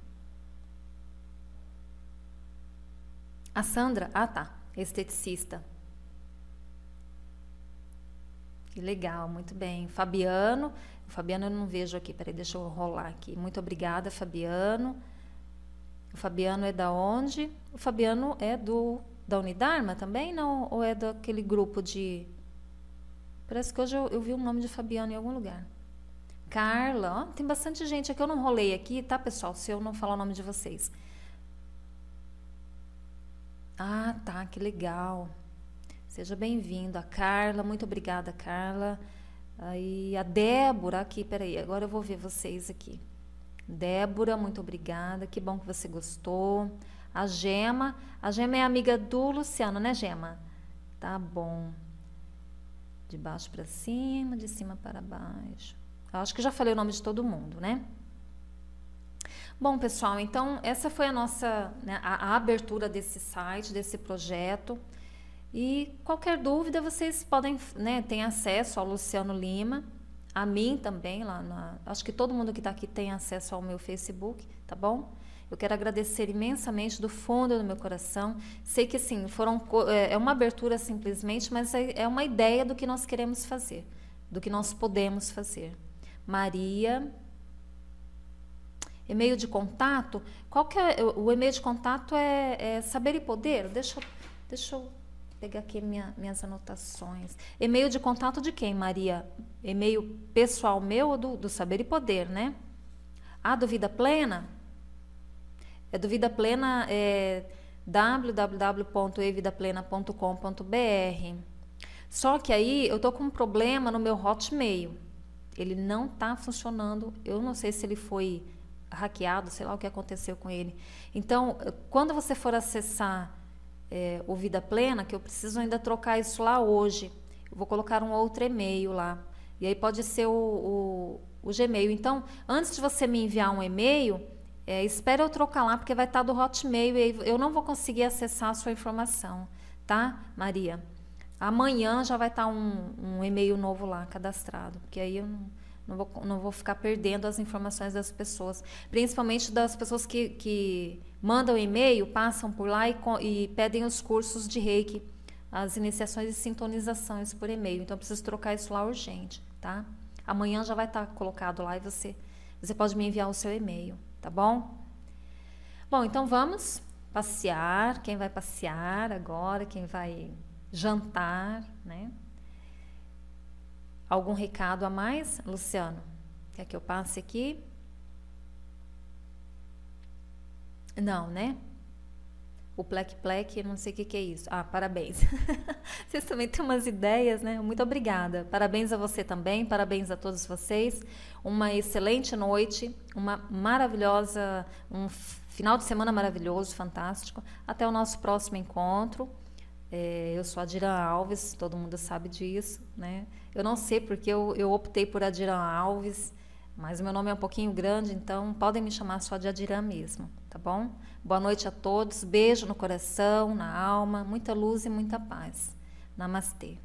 A Sandra, tá, esteticista. Que legal, muito bem. Fabiano eu não vejo aqui, peraí, deixa eu rolar aqui. Muito obrigada, Fabiano. O Fabiano é da onde? O Fabiano é da Unidarma também, não? Ou é daquele grupo de... Parece que hoje eu vi o nome de Fabiano em algum lugar. Carla, ó, tem bastante gente aqui, eu não rolei aqui, tá, pessoal? Se eu não falar o nome de vocês. Tá, que legal. Seja bem-vindo. A Carla, muito obrigada, Carla. Aí a Débora, aqui, peraí, agora eu vou ver vocês aqui. Débora, muito obrigada, que bom que você gostou. A Gema é amiga do Luciano, né, Gema? Tá bom. De baixo para cima, de cima para baixo. Eu acho que já falei o nome de todo mundo, né? Bom, pessoal, então essa foi a nossa, né, a abertura desse site, desse projeto. E qualquer dúvida, vocês podem, né, ter acesso ao Luciano Lima, a mim também, acho que todo mundo que está aqui tem acesso ao meu Facebook, tá bom? Eu quero agradecer imensamente do fundo do meu coração. Sei que, assim, é uma abertura simplesmente, mas é uma ideia do que nós queremos fazer, do que nós podemos fazer. Maria, e-mail de contato, qual que é o e-mail de contato? É Saber e Poder? Deixa eu pegar aqui minhas anotações. E-mail de contato de quem, Maria? E-mail pessoal meu ou do Saber e Poder, né? Do Vida Plena? Do Vida Plena, www.evidaplena.com.br. Só que aí eu tô com um problema no meu Hotmail. Ele não tá funcionando. Eu não sei se ele foi hackeado, sei lá o que aconteceu com ele. Então, quando você for acessar o Vida Plena, que eu preciso ainda trocar isso lá hoje, eu vou colocar um outro e-mail lá, e aí pode ser o Gmail. Então, antes de você me enviar um e-mail, espera eu trocar lá, porque vai estar do Hotmail, e aí eu não vou conseguir acessar a sua informação, tá, Maria? Amanhã já vai estar um e-mail novo lá, cadastrado, porque aí eu não vou ficar perdendo as informações das pessoas, principalmente das pessoas que mandam e-mail, passam por lá e pedem os cursos de Reiki, as iniciações e sintonizações por e-mail. Então, eu preciso trocar isso lá urgente, tá? Amanhã já vai estar colocado lá e você pode me enviar o seu e-mail, tá bom? Bom, então vamos passear. Quem vai passear agora? Quem vai jantar, né? Algum recado a mais, Luciano? Quer que eu passe aqui? Não, né? O plec-plec, não sei o que é isso. Parabéns. Vocês também têm umas ideias, né? Muito obrigada. Parabéns a você também, parabéns a todos vocês. Uma excelente noite, um final de semana maravilhoso, fantástico. Até o nosso próximo encontro. Eu sou a Adira Alves, todo mundo sabe disso, né? Eu não sei porque eu optei por Adira Alves, mas o meu nome é um pouquinho grande, então podem me chamar só de Adira mesmo, tá bom? Boa noite a todos, beijo no coração, na alma, muita luz e muita paz. Namastê.